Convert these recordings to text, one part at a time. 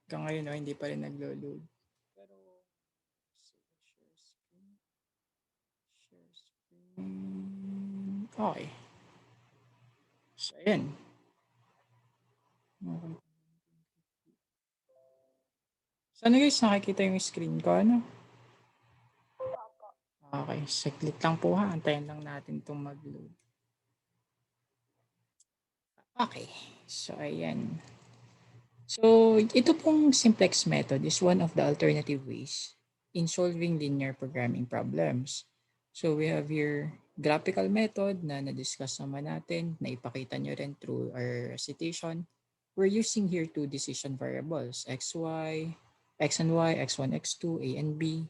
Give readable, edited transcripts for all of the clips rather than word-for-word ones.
Hanggang ngayon, no, hindi pa rin naglo-load. Pero, share screen. Share screen. Okay. So, ayan. Okay. Sana guys, nakikita yung screen ko, ano? Okay, saglit lang po ha. Antayin lang natin itong mag-load. Okay, so ayan. So, ito pong simplex method is one of the alternative ways in solving linear programming problems. So, we have here graphical method na na-discuss naman natin, na ipakita nyo rin through our recitation. We're using here two decision variables, x and y, x1, x2, a and b.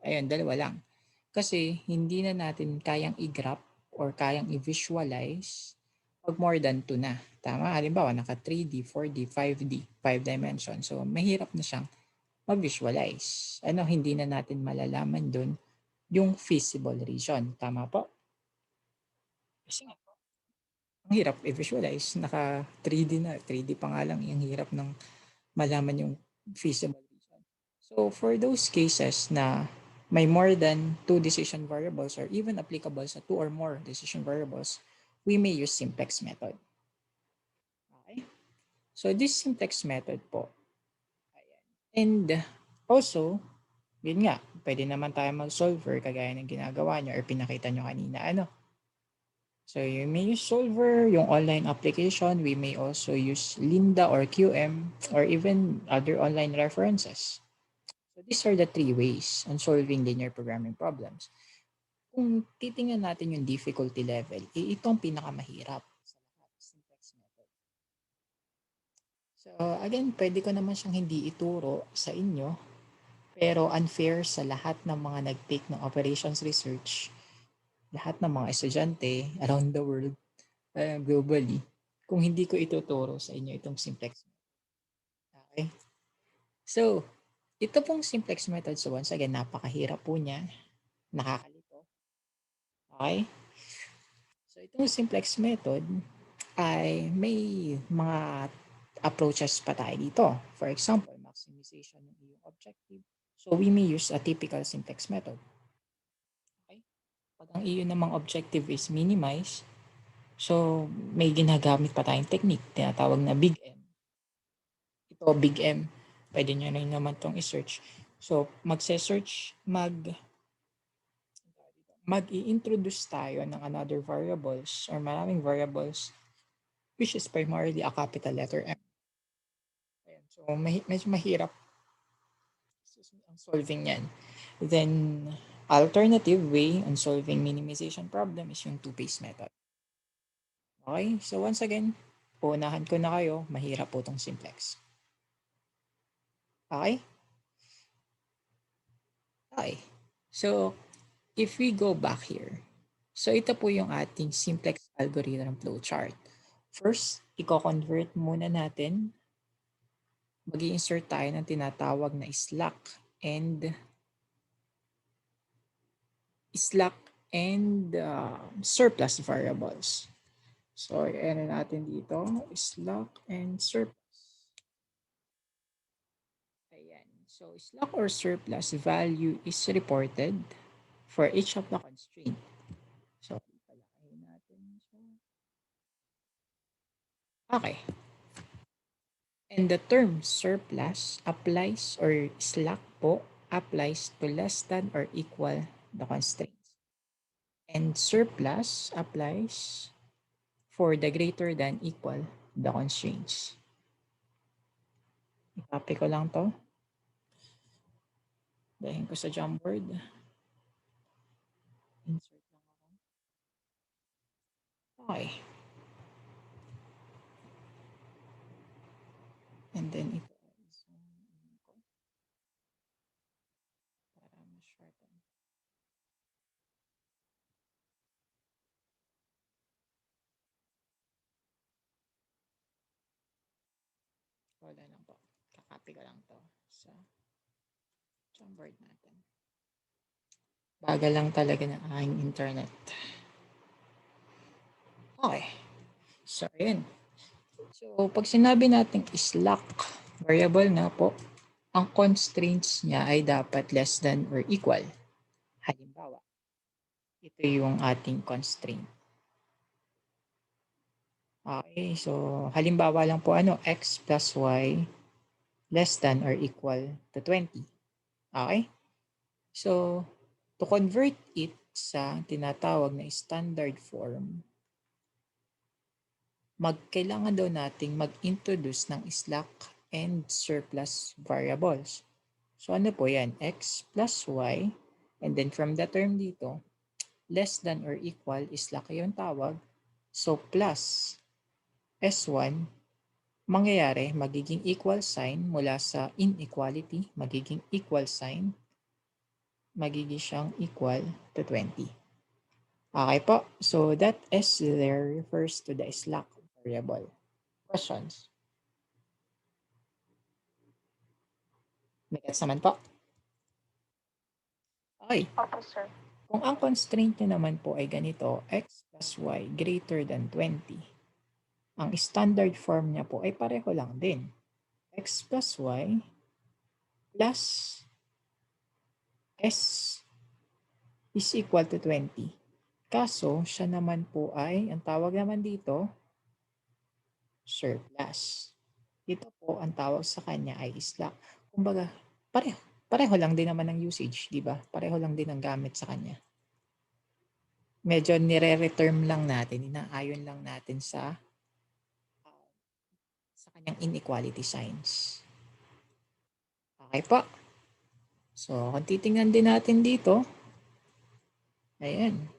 Ayun, dalawa lang. Kasi hindi na natin kayang i-graph or kayang i-visualize pag more than 2 na. Tama? Halimbawa, naka 3D, 4D, 5D, 5 dimension. So, mahirap na siyang mag-visualize. Ano, hindi na natin malalaman dun yung feasible region. Tama po? Kasi nga, ang hirap i-visualize. Naka 3D na. 3D pa nga lang. Yung hirap ng malaman yung feasible region. So, for those cases na may more than 2 decision variables or even applicable sa 2 or more decision variables, we may use simplex method. Okay? So, this simplex method po. Ayan. And also, yun nga, pwede naman tayo mag-solver kagaya ng ginagawa nyo or pinakita nyo kanina. Ano? So, you may use Solver, yung online application. We may also use Lynda or QM or even other online references. So, these are the 3 ways on solving linear programming problems. Kung titingnan natin yung difficulty level, ito ang pinakamahirap sa lahat, simplex method. So, again, pwede ko naman siyang hindi ituro sa inyo, pero unfair sa lahat ng mga nag-take ng operations research, lahat ng mga estudyante around the world, globally, kung hindi ko ituturo sa inyo itong simplex method. Okay? So, ito pong simplex method, so once again, napakahirap po niya, nakakalito. Okay? So, itong simplex method ay may mga approaches pa tayo dito. For example, maximization ng iyong objective. So, we may use a typical simplex method. Okay? Pag ang iyo namang objective is minimize, so may ginagamit pa tayong technique, tinatawag na big M. Ito, big M. Pwede nyo na naman itong i-search. So, magse-search, mag-i-introduce tayo ng another variables or maraming variables which is primarily a capital letter M. Ayan. So, medyo mahirap ang solving yan. Then, alternative way on solving minimization problem is yung two-phase method. Okay? So, once again, uunahan ko na kayo, mahirap po itong simplex. Okay? Okay. So, if we go back here, so ito po yung ating simplex algorithm flowchart. First, i-convert muna natin. Mag-i-insert tayo ng tinatawag na slack and surplus variables. So, i-enter natin dito, slack and surplus. Ayan. So, slack or surplus value is reported for each of the constraint. So, palakayin natin siya. Okay. And the term surplus applies or slack po applies to less than or equal the constraints. And surplus applies for the greater than equal the constraints. I-copy ko lang to. Dahin ko sa Jamboard. Insert lang ako. Okay. And then ito ay zoom in ko para ma-shorten. Wala lang po. Kakopy ko lang to sa Jamboard natin. Bagal lang talaga ng aking internet. Okay. So, ayun. So, pag sinabi natin slack variable nga po, ang constraints niya ay dapat less than or equal. Halimbawa, ito yung ating constraint. Okay, so halimbawa lang po x plus y less than or equal to 20. Okay? So, to convert it sa tinatawag na standard form, kailangan daw nating mag-introduce ng slack and surplus variables. So ano po yan? X plus y, and then from the term dito, less than or equal, slack yung tawag. So plus S1, mangyayari, magiging equal sign mula sa inequality, magiging equal sign, magiging siyang equal to 20. Okay po, so that S there refers to the slack variable. Questions? May gets naman po? Okay. Opo, sir. Kung ang constraint niya naman po ay ganito, x plus y greater than 20, ang standard form niya po ay pareho lang din. X plus y plus s is equal to 20. Kaso, siya naman po ay, ang tawag naman dito, surplus. Ito po, ang tawag sa kanya ay slack. Kumbaga, pareho lang din naman ng usage, di ba? Pareho lang din ang gamit sa kanya. Medyo nire-reterm lang natin, inaayon lang natin sa kanyang inequality signs. Okay po. So, kung titingnan din natin dito, ayan.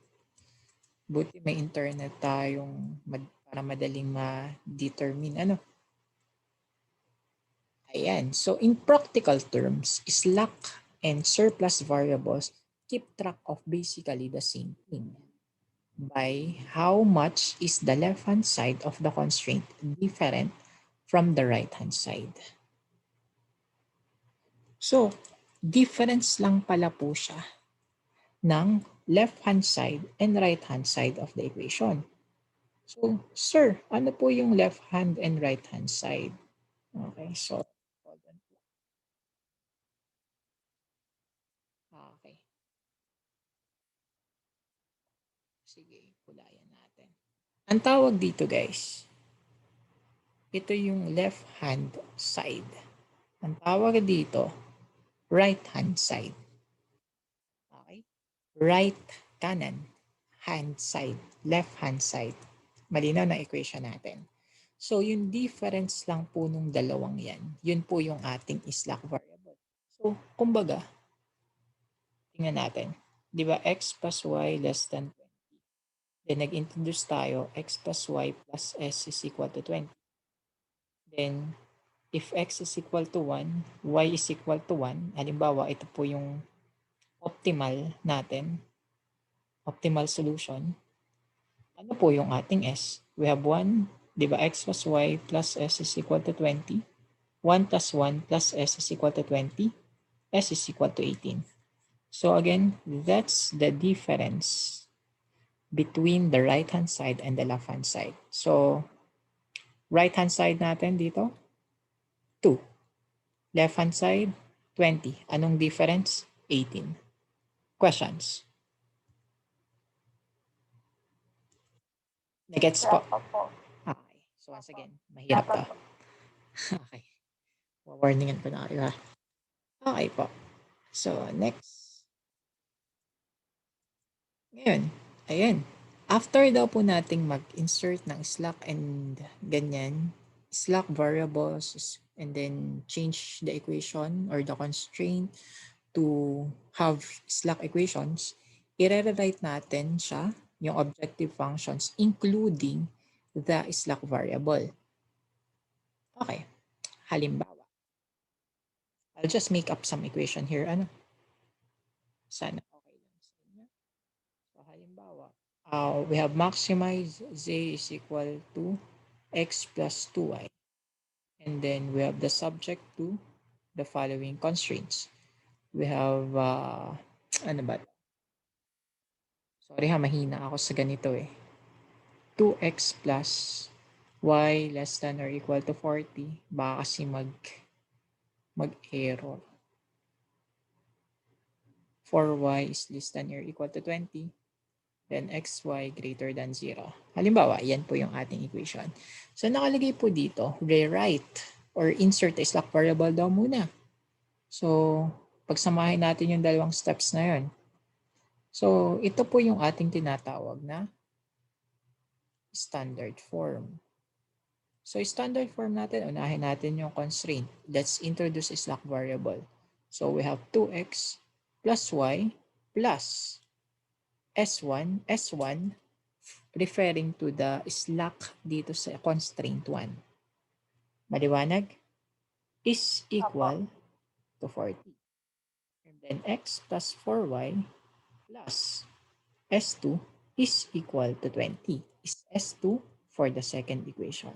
Buti may internet tayong para madaling ma-determine. Ayan. So, in practical terms, slack and surplus variables keep track of basically the same thing. By how much is the left-hand side of the constraint different from the right-hand side. So, difference lang pala po siya ng left-hand side and right-hand side of the equation. So, sir, ano po yung left-hand and right-hand side? Okay, so, hold on. Okay. Sige, pulayan natin. Ang tawag dito, guys, ito yung left-hand side. Ang tawag dito, right-hand side. Okay? Right, kanan, hand side, left-hand side. Malinaw na equation natin. So, yung difference lang po nung dalawang yan, yun po yung ating slack variable. So, kumbaga, tingnan natin. Di ba, x plus y less than 20. Then, nag-introduce tayo, x plus y plus s is equal to 20. Then, if x is equal to 1, y is equal to 1, halimbawa, ito po yung optimal natin, optimal solution. Ano po yung ating s? We have 1, di ba, x plus y plus s is equal to 20. 1 plus 1 plus s is equal to 20. S is equal to 18. So again, that's the difference between the right-hand side and the left-hand side. So, right-hand side natin dito, 2. Left-hand side, 20. Anong difference? 18. Questions? Nagets po? Okay. So once again, mahirap to. Okay. Warningan ko na kayo ha. Okay po. So next. Ngayon, ayan. After daw po nating mag-insert ng slack and ganyan, slack variables, and then change the equation or the constraint to have slack equations, i-rewrite natin siya, yung objective functions, including the slack variable. Okay. Halimbawa, I'll just make up some equation here. Sana okay lang sa inyo. So, halimbawa, we have maximize z is equal to x plus 2y. And then we have the subject to the following constraints. We have, ano ba? Sorry ha, mahina ako sa ganito eh. 2x plus y less than or equal to 40. Baka kasi mag-error. 4y is less than or equal to 20, then xy greater than 0. Halimbawa, yan po yung ating equation. So nakalagay po dito, rewrite or insert a slack variable daw muna. So pagsamahin natin yung dalawang steps na yun. So ito po yung ating tinatawag na standard form. So standard form natin, unahin natin yung constraint. Let's introduce a slack variable. So we have 2x plus y plus S1 referring to the slack dito sa constraint 1. Maliwanag? Is equal to 40. And then x plus 4y plus S2 is equal to 20. Is S2 for the second equation.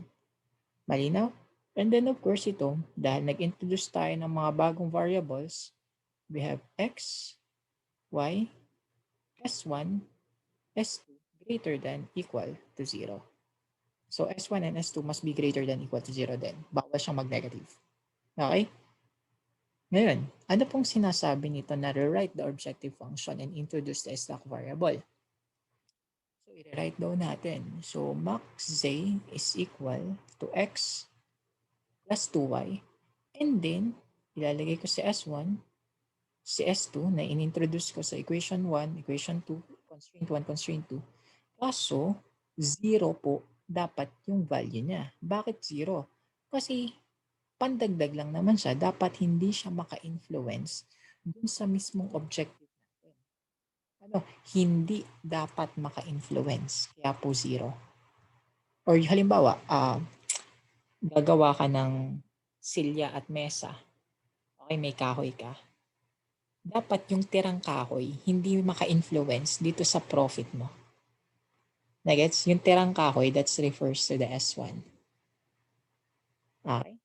Malinaw? And then of course ito, dahil nag-introduce tayo ng mga bagong variables, we have x, y, S1, S2 greater than equal to 0. So S1 and S2 must be greater than equal to 0 din. Bawal siyang mag-negative. Okay? Ngayon, ano pong sinasabi nito na rewrite the objective function and introduce the slack variable? So i-rewrite daw natin. So max z is equal to x plus 2y. And then, ilalagay ko si S1, si S2 na in-introduce ko sa equation 1, equation 2, constraint 1, constraint 2. Kaso, 0 po dapat yung value niya. Bakit 0? Kasi pandagdag lang naman siya. Dapat hindi siya maka-influence dun sa mismong objective natin. Hindi dapat maka-influence. Kaya po 0. Or halimbawa, gagawa ka ng silya at mesa. Okay, may kahoy ka. Dapat yung tirang kahoy hindi maka-influence dito sa profit mo. Nagets? Yung tirang kahoy, that refers to the S1. Okay?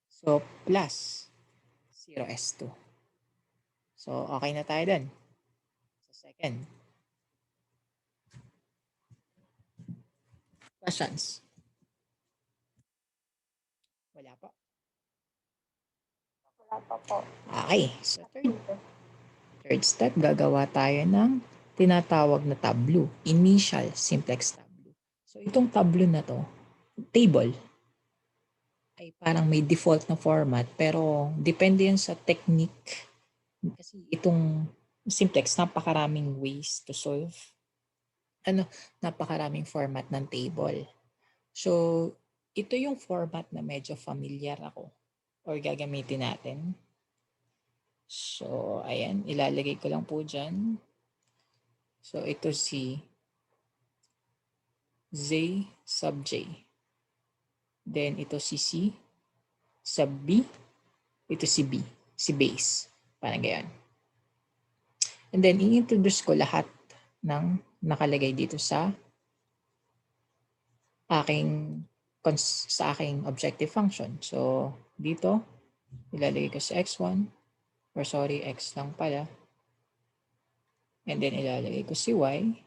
So, plus 0 S2. So, okay na tayo dun. Sa second. Questions? Wala pa. Wala pa po. Okay. So, third step, gagawa tayo ng tinatawag na tableau. Initial simplex tableau. So, itong tableau na to, table, ay parang may default na format, pero depende yan sa technique. Kasi itong simplex, napakaraming ways to solve. Napakaraming format ng table. So, ito yung format na medyo familiar ako or gagamitin natin. So, ayan, ilalagay ko lang po dyan. So, ito si Z sub J. Then, ito si C sub B. Ito si B, si base. Parang ganyan. And then, i-introduce ko lahat ng nakalagay dito sa aking objective function. So, dito, ilalagay ko si x1, or sorry, x lang pala. And then, ilalagay ko si y,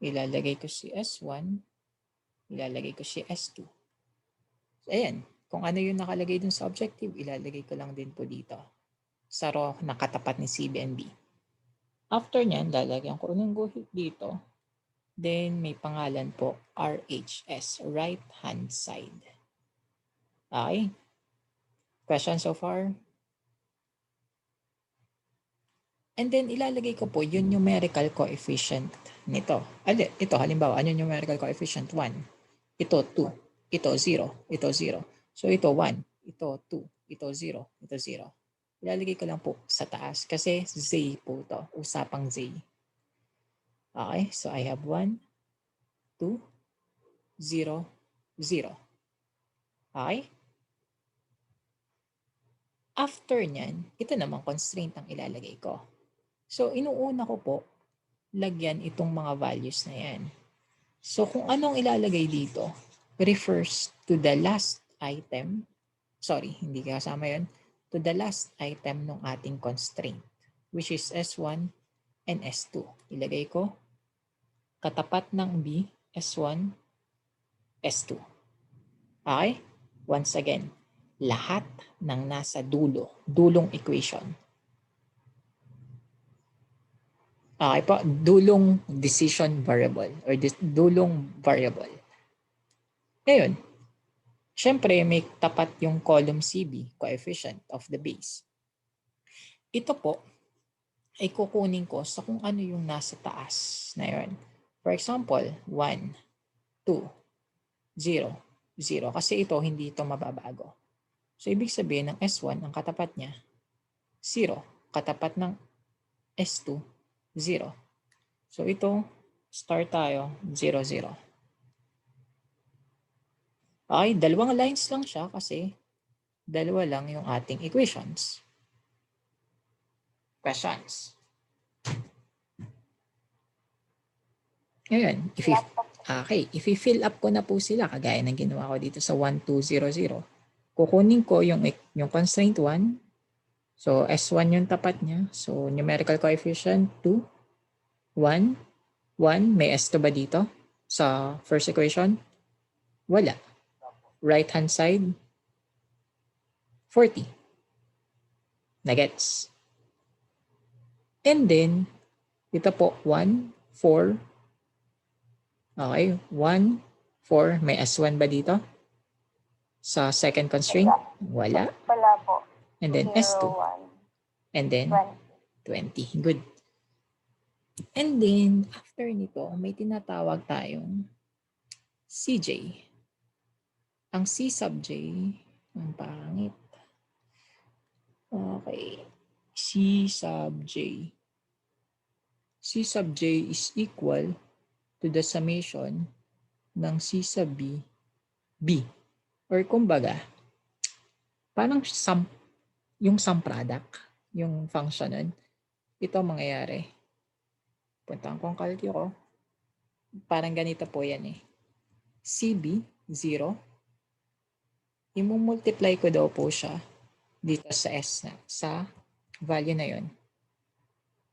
ilalagay ko si s1, ilalagay ko si s2. So, ayan, kung ano yung nakalagay dun sa objective, ilalagay ko lang din po dito sa row na katapat ni C, B, and B. After nyan, lalagyan ko ng guhit dito. Then, may pangalan po, RHS, right hand side. Okay? Question so far? And then, ilalagay ko po yung numerical coefficient nito. Ito, halimbawa, ano yung numerical coefficient? 1. Ito, 2. Ito, 0. Ito, 0. So, ito, 1. Ito, 2. Ito, 0. Ito, 0. Ilalagay ko lang po sa taas kasi Z po ito. Usapang Z. Okay, so I have 1, 2, 0, 0. Okay? After nyan, ito naman constraint ang ilalagay ko. So, inuuna ko po, lagyan itong mga values na yan. So, kung anong ilalagay dito, refers to the last item. Sorry, hindi kasama yun. To the last item ng ating constraint, which is S1 and S2. Ilagay ko, katapat ng B, S1, S2. Okay? Once again, lahat ng nasa dulong equation. Okay po, dulong decision variable or dulong variable. Ngayon, syempre may tapat yung column CB, coefficient of the base. Ito po ay kukunin ko sa kung ano yung nasa taas na yun. For example, 1, 2, 0, 0. Kasi ito, hindi ito mababago. So, ibig sabihin ng S1, ang katapat niya, 0. Katapat ng S2, 0. So, ito, start tayo, 0, 0. Okay, dalawang lines lang siya kasi dalawa lang yung ating equations. Questions? Ngayon, if i-fill up ko na po sila, kagaya ng ginawa ko dito sa 1, 2, 0, 0, kukunin ko yung constraint 1. So, S1 yung tapat niya. So, numerical coefficient 2, 1, 1. May S2 ba dito sa first equation? Wala. Right-hand side, 40. Nagets? And then, ito po, 1, 4. Okay, 1, 4. May S1 ba dito? Sa second constraint? Wala. Wala po. And then 0, S2. 1, And then 20. Good. And then, after nito, may tinatawag tayong CJ. Ang C sub J, ang pangit. Okay. C sub J. C sub J is equal to the summation ng C sub B, B. Or kumbaga, parang yung sum product, yung function nun, ito mangyayari. Puntahan ko ang calculate ko. Parang ganito po yan eh. CB, 0. Imumultiply ko daw po siya dito sa S na, sa value na yon,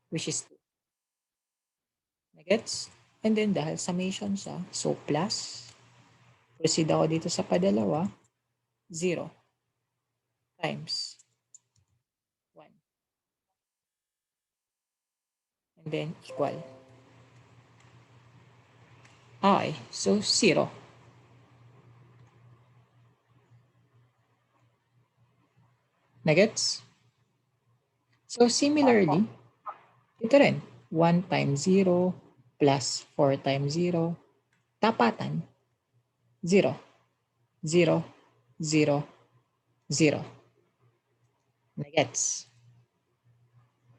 which is 2. Nagets? And then dahil summation siya, so plus, proceed ako dito sa padalawa, 0 times 1. And then equal. Okay, so 0. Nagets? So similarly, ito rin, 1 times 0 plus 4 times 0, tapatan, 0, 0, 0, 0. Nagets?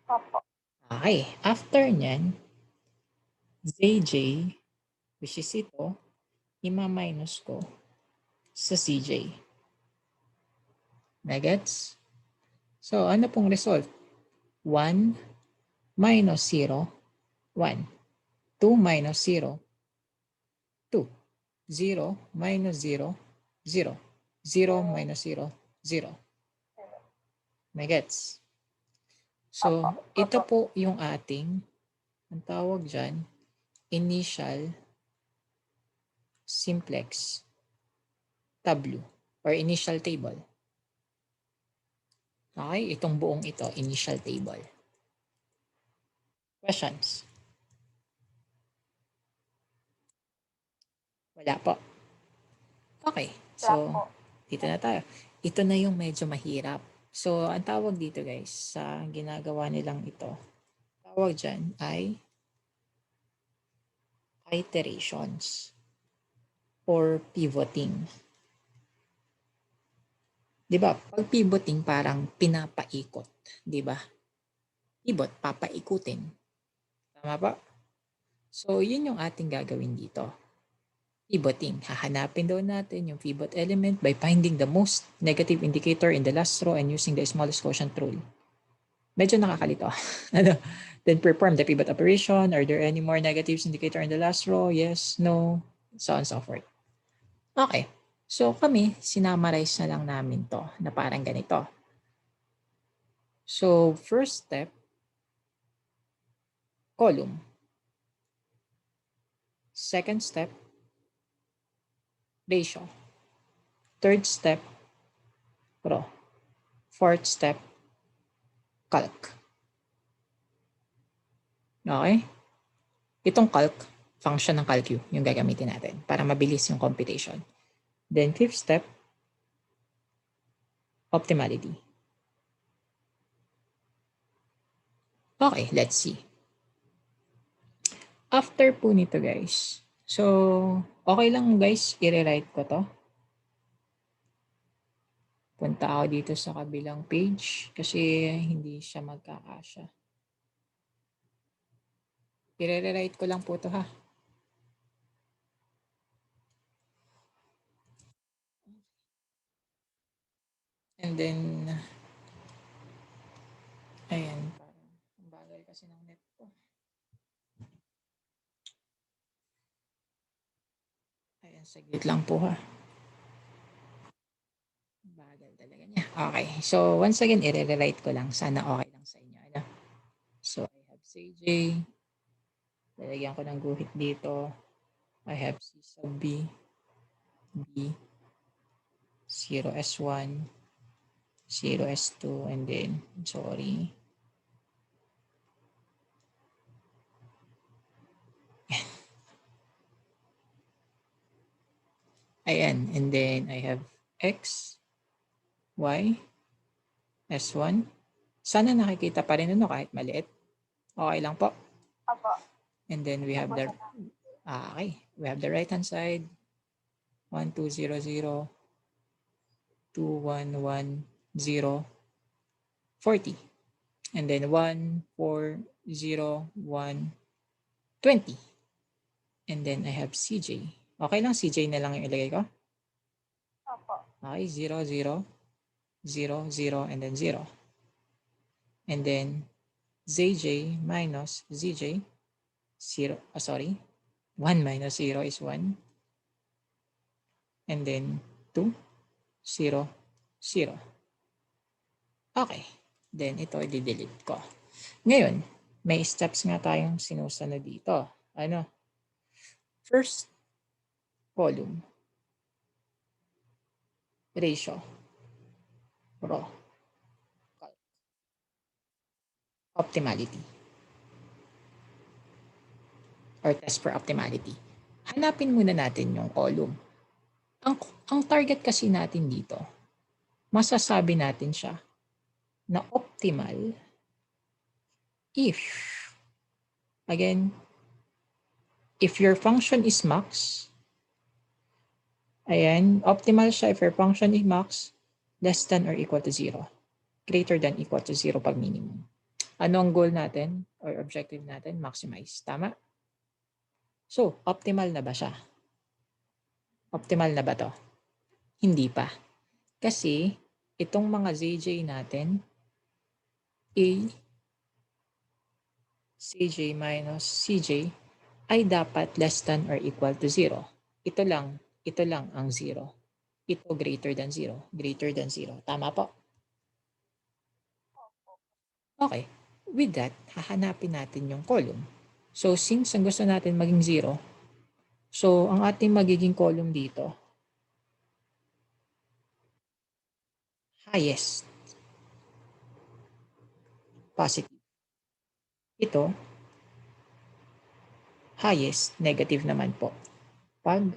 Opo. Okay, after nyan, ZJ, which is ito, ima-minus ko sa CJ. Nagets? So, ano pong result? 1 minus 0, 1. 2 minus 0, 2. 0 minus 0, 0. 0 minus 0, 0. Nagets? So, ito po yung ating, ang tawag dyan, initial simplex tableau or initial table. Okay, itong buong ito, initial table. Questions? Wala po. Okay, so dito na tayo. Ito na yung medyo mahirap. So, ang tawag dito guys, sa ginagawa nilang ito, tawag dyan ay iterations or pivoting. Di ba? Pag pivoting, parang pinapaikot. Di ba? Pivot, papaikutin. Tama ba? So, yun yung ating gagawin dito. Pivoting. Hahanapin daw natin yung pivot element by finding the most negative indicator in the last row and using the smallest quotient rule. Medyo nakakalito. Then perform the pivot operation. Are there any more negatives indicator in the last row? Yes, no, so on and so forth. Okay. So kami, sinamarize na lang namin to na parang ganito. So first step, column. Second step, ratio. Third step, Pro. Fourth step, calc. Okay? Itong calc, function ng calcu, yung gagamitin natin para mabilis yung computation. Then fifth step, optimality. Okay, let's see. After po nito guys, so okay lang guys, i-rewrite ko to. Punta ako dito sa kabilang page kasi hindi siya magkakasya. I-rewrite ko lang po to ha. And then, ayan, parang ang bagal kasi ng net ko. Ayan, saglit lang po ha. Bagal talaga niya. Okay, so once again, i-rewrite ko lang. Sana okay lang sa inyo. Ano? So, I have CJ. Lalagyan ko ng guhit dito. I have C sub B. B. 0S1. 0S2. And then, sorry. Ayan. And then, I have X. Y. S1. Sana nakikita pa rin ano kahit maliit. Okay lang po. Opo. And then we have the okay. We have the right hand side. 1 2 0 0 2 1 1 0 40. And then 1 4 0 1 20. And then I have CJ. Okay lang CJ na lang yung ilagay ko. Opo. Okay, 0 0 0 0 and then 0. And then ZJ minus ZJ 0, sorry, 1 minus 0 is 1. And then 2, 0, 0. Okay. Then ito i-delete ko. Ngayon, may steps nga tayong sinusunod dito. Ano? First column. Ratio. Raw. Optimality. Or test for optimality. Hanapin muna natin yung column. Ang target kasi natin dito, masasabi natin siya na optimal if, again, if your function is max, ayan, optimal siya if your function is max, less than or equal to 0. Greater than equal to 0 pag minimum. Ano ang goal natin or objective natin? Maximize. Tama? So, optimal na ba siya? Optimal na ba to? Hindi pa. Kasi, itong mga ZJ natin, A, CJ minus CJ, ay dapat less than or equal to 0. Ito lang ang 0. Ito greater than 0. Greater than 0. Tama po? Okay. With that, hahanapin natin yung column. So, since ang gusto natin maging 0, so ang ating magiging column dito, highest. Positive. Ito, highest. Negative naman po. Pag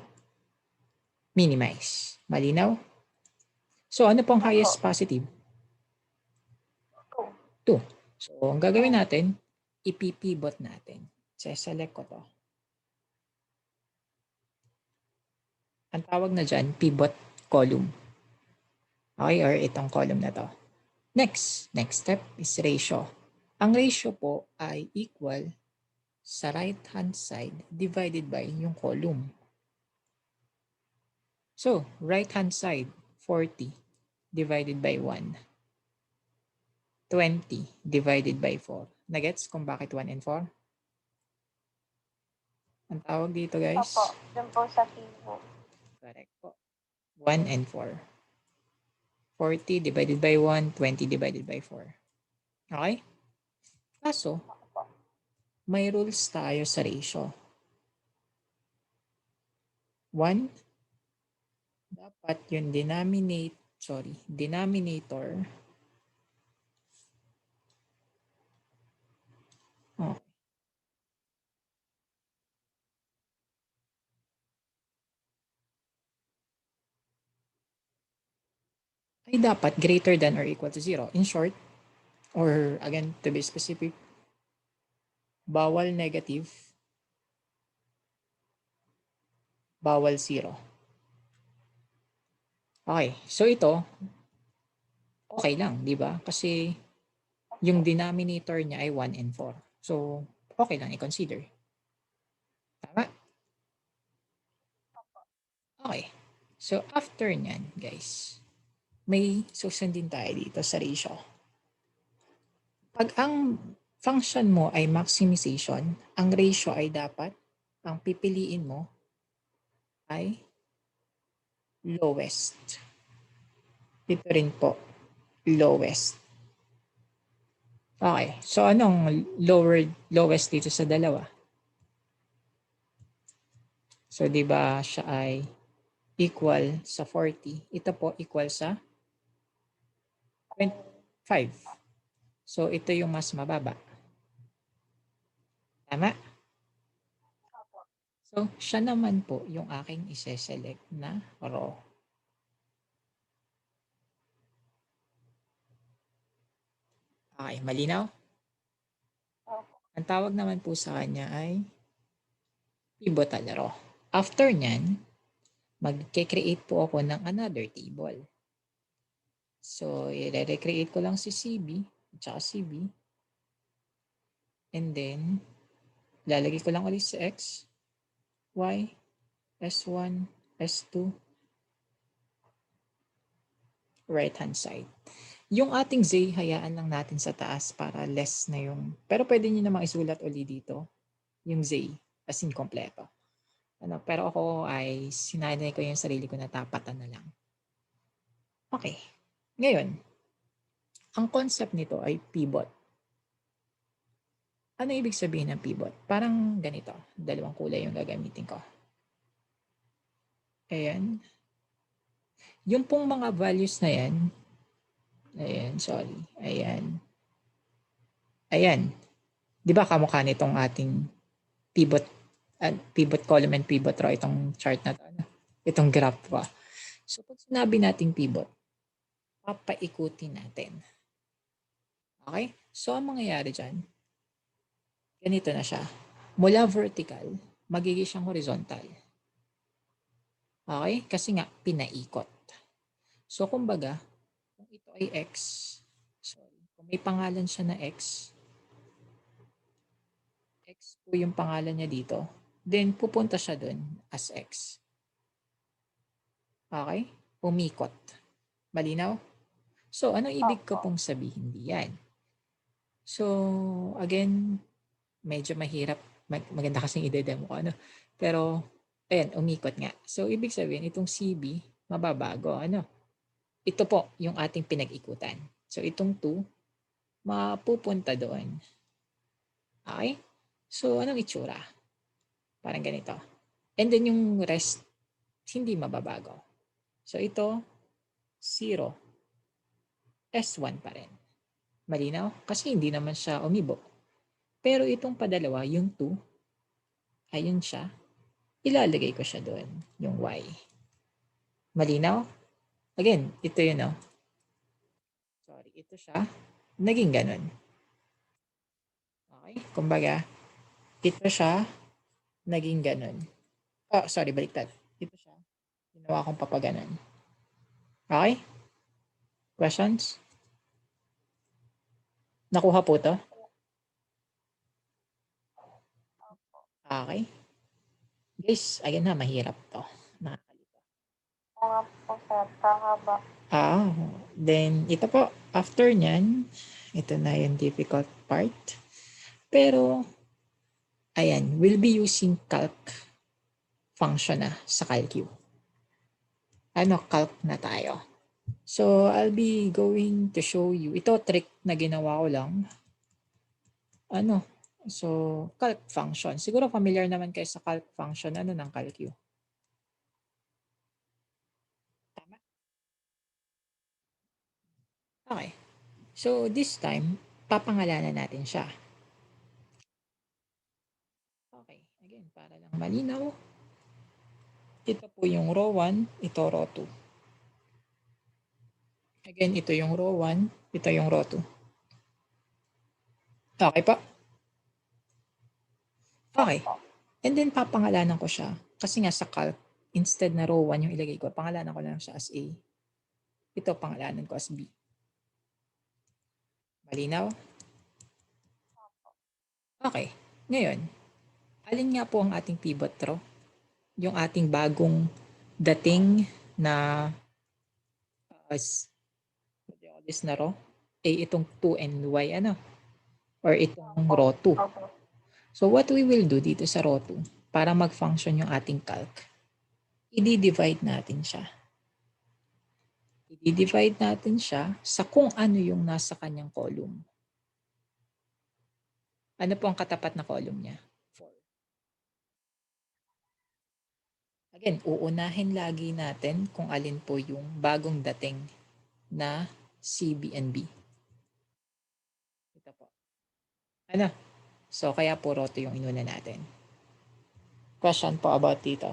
minimize. Malinaw? So, ano pong highest positive? 2. So, ang gagawin natin, ipipivot natin. Select ko to. Ang tawag na dyan, pivot column. Okay, or itong column na to. Next step is ratio. Ang ratio po ay equal sa right-hand side divided by yung column. So, right-hand side, 40 divided by 1. 20 divided by 4. Nagets kung bakit 1 and 4? Ang tawag dito guys? Opo, dun po sa pivot. Correct po. 1 and 4. 40 divided by 1, 20 divided by 4. Okay? Kaso, may rules tayo sa ratio. 1, dapat yung denominator denominator. Oh. Ay dapat greater than or equal to 0. In short, or again, to be specific, bawal negative, bawal 0. Okay, so ito, okay lang, di ba? Kasi yung denominator niya ay 1 and 4. So, okay lang i-consider. Tama? Okay. So, after nyan, guys, may susundin tayo dito sa ratio. Pag ang function mo ay maximization, ang ratio ay dapat, ang pipiliin mo ay lowest. Dito rin po, lowest. Okay. So, anong lowest dito sa dalawa? So, di ba siya ay equal sa 40? Ito po equal sa 25. So, ito yung mas mababa. Tama? So, siya naman po yung aking ise-select na row. Okay, malinaw? Ang tawag naman po sa kanya ay pivotal row. After nyan, mag-create po ako ng another table. So, i-recreate ko lang si CB at saka CB. And then, lalagay ko lang ulit si X, Y, S1, S2, right hand side. Yung ating Z, hayaan lang natin sa taas para less na yung, pero pwede nyo namang isulat ulit dito, yung Z, as in kompleto. Pero ako ay sinanay ko yung sarili ko na tapatan na lang. Okay. Ngayon, ang concept nito ay pivot. Ano ibig sabihin ng pivot? Parang ganito. Dalawang kulay yung gagamitin ko. Ayan. Yung pong mga values na yan, ayan, sorry. Ayan. Ayan. Di ba kamukha nitong ating pivot, pivot column and pivot row, itong chart na to. Itong graph pa. So, pag sinabi nating pivot, papaikutin natin. Okay? So, ang mangyayari dyan, ganito na siya. Mula vertical, magiging siyang horizontal. Okay? Kasi nga, pinaikot. So, kumbaga, kung ito ay X, sorry, kung may pangalan siya na X po yung pangalan niya dito, then pupunta siya dun as X. Okay? Umikot. Malinaw? So, ano ibig ko pong sabihin diyan? So, again, medyo mahirap. Maganda kasing ide-demo ko. Ano? Pero, ayan, umikot nga. So, ibig sabihin, itong CB, mababago. Ano? Ito po yung ating pinag-ikutan. So, itong 2, mapupunta doon. Okay? So, anong itsura? Parang ganito. And then, yung rest, hindi mababago. So, ito, 0. S1 pa rin. Malinaw? Kasi hindi naman siya umibo. Pero itong padalawa, yung 2, ayun siya, ilalagay ko siya doon, yung Y. Malinaw? Again, ito yun, no? Sorry, ito siya, naging ganun. Okay? Kumbaga, ito siya, naging ganun. Oh, sorry, baliktad. Ito siya, ginawa kong papaganon. Okay? Questions? Nakuha po to? Okay. Guys, ayun na, mahirap to. Nakakalito. Oo po, sir. Kahaba. Then ito po, after nyan, ito na yung difficult part. Pero, ayan, we'll be using calc function na sa CalQ. Calc na tayo. So, I'll be going to show you. Ito, trick na ginawa ko lang. So, calc function. Siguro familiar naman kayo sa calc function. Ng CalQ? Tama? Okay. So, this time, papangalanan natin siya. Okay. Again, para lang malinaw. Ito po yung row 1, ito row 2. Again, ito yung row 1, ito yung row 2. Okay po? Okay. Opo. And then, papangalanan ko siya. Kasi nga sa calc, instead na row 1 yung ilagay ko, pangalanan ko lang siya as A. Ito, pangalanan ko as B. Malinaw? Okay. Ngayon, alin nga po ang ating pivot row? Yung ating bagong dating na as what do you call this na row? Itong 2 and y ano? Or itong row 2. Opo. So what we will do dito sa row 2, para mag-function yung ating calc, i-divide natin siya. I-divide natin siya sa kung ano yung nasa kanyang column. Ano po ang katapat na column niya? 4. Again, uunahin lagi natin kung alin po yung bagong dating na C, B, and B. Ito po. Ano? So, kaya po row 2 yung inuna natin. Question po about dito?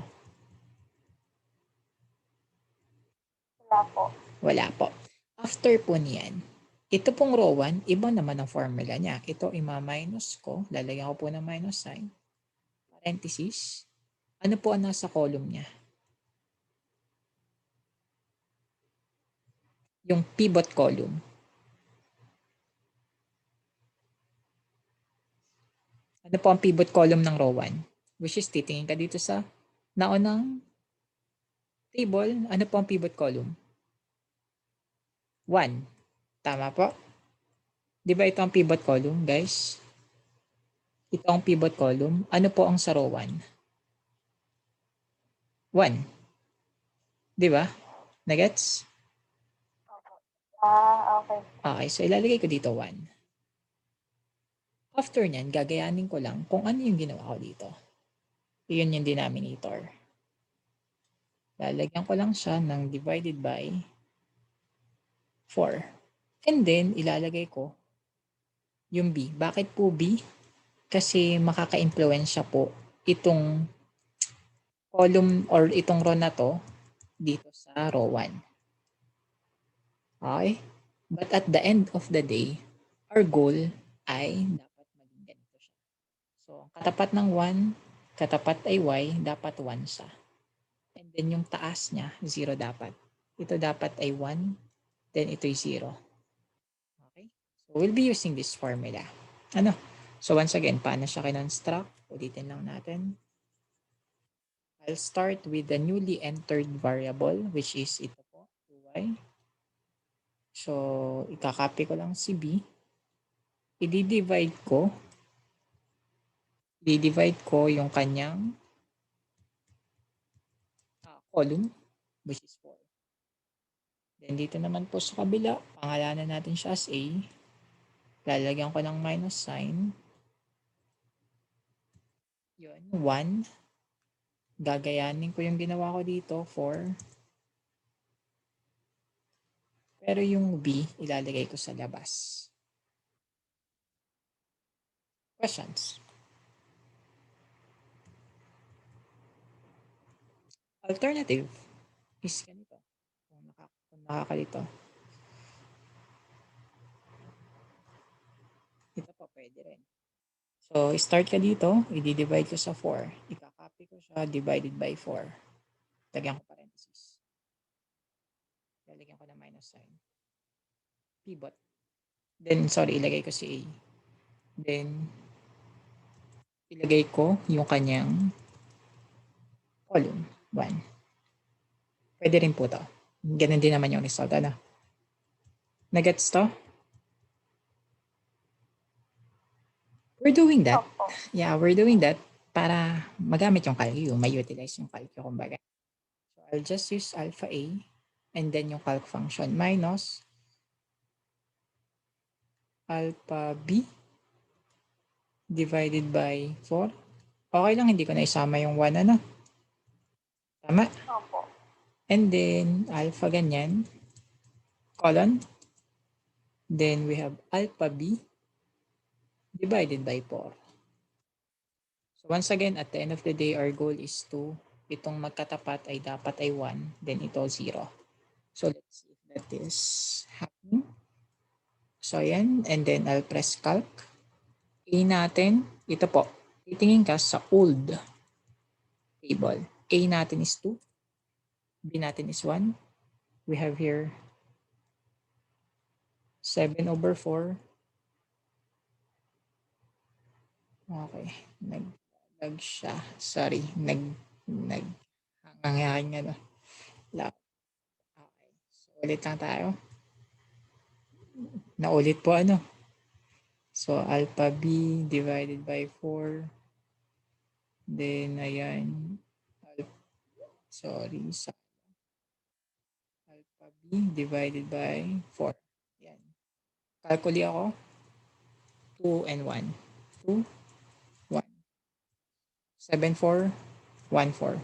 Wala po. Wala po. After po niyan, ito pong row 1, iba naman ang formula niya. Ito ima-minus ko. Lalagyan ko po ng minus sign. Parenthesis. Ano po ang nasa column niya? Yung pivot column. Ano po ang pivot column ng row 1? Which is, titingin ka dito sa naunang table. Ano po ang pivot column? 1. Tama po? Di ba ito ang pivot column, guys? Ito ang pivot column. Ano po ang sa row 1? 1. Di ba? Nagets? Okay. Okay, so ilalagay ko dito 1. After nyan, gagayanin ko lang kung ano yung ginawa ko dito. Yun yung denominator. Lalagyan ko lang siya ng divided by 4. And then, ilalagay ko yung B. Bakit po B? Kasi makaka-influensya po itong column or itong row na to dito sa row 1. Okay? But at the end of the day, our goal ay dapat maging ganito siya. So, ang katapat ng 1, katapat ay y, dapat 1 siya. And then yung taas niya, 0 dapat. Ito dapat ay 1, then ito ay 0. Okay? So, we'll be using this formula. Ano? So, once again, paano siya kinonstruct? Ulitin lang natin. I'll start with the newly entered variable, which is ito po, 2y. So, ikakopy ko lang si B. I-divide ko yung kanyang column, which is 4. Then dito naman po sa kabila, pangalanan natin siya as A. Lalagyan ko ng minus sign. Yun, 1. Gagayanin ko yung ginawa ko dito, 4. Pero yung B, ilalagay ko sa labas. Questions? Alternative is ganito. Kung nakakalito. Ito po, pwede rin. So, start ka dito, i-divide ko sa 4. Ika-copy ko siya, divided by 4. Lagyan ko parenthesis. Lalagyan ko ng minus sign. Pivot. Then, sorry, ilagay ko si A. Then, ilagay ko yung kanyang column, 1. Pwede rin po to. Ganun din naman yung result. Ano? Nagets to? We're doing that. Opo. Yeah, we're doing that para magamit yung calc, may utilize yung calc, kumbaga. So, I'll just use alpha A and then yung calc function minus alpha B divided by 4. Okay lang, hindi ko na isama yung 1, ano? Tama? Opo. And then, alpha ganyan, colon, Then we have alpha b divided by 4. So once again, at the end of the day, our goal is to itong magkatapat ay dapat ay 1, then ito 0. So let's see if that is happening. So ayan, and then I'll press calc. A natin, ito po, titingin ka sa old table. A natin is 2, B natin is 1. We have here 7/4. Okay, nag siya. Sorry, nangyayari nga. Okay, so ulit lang tayo. Naulit po ano. So alpha b divided by 4. Then ayan. Sorry. Alpha b divided by 4. Yan. Calculate ako. 2 and 1. 2, 1. 7, 4, 1, 4.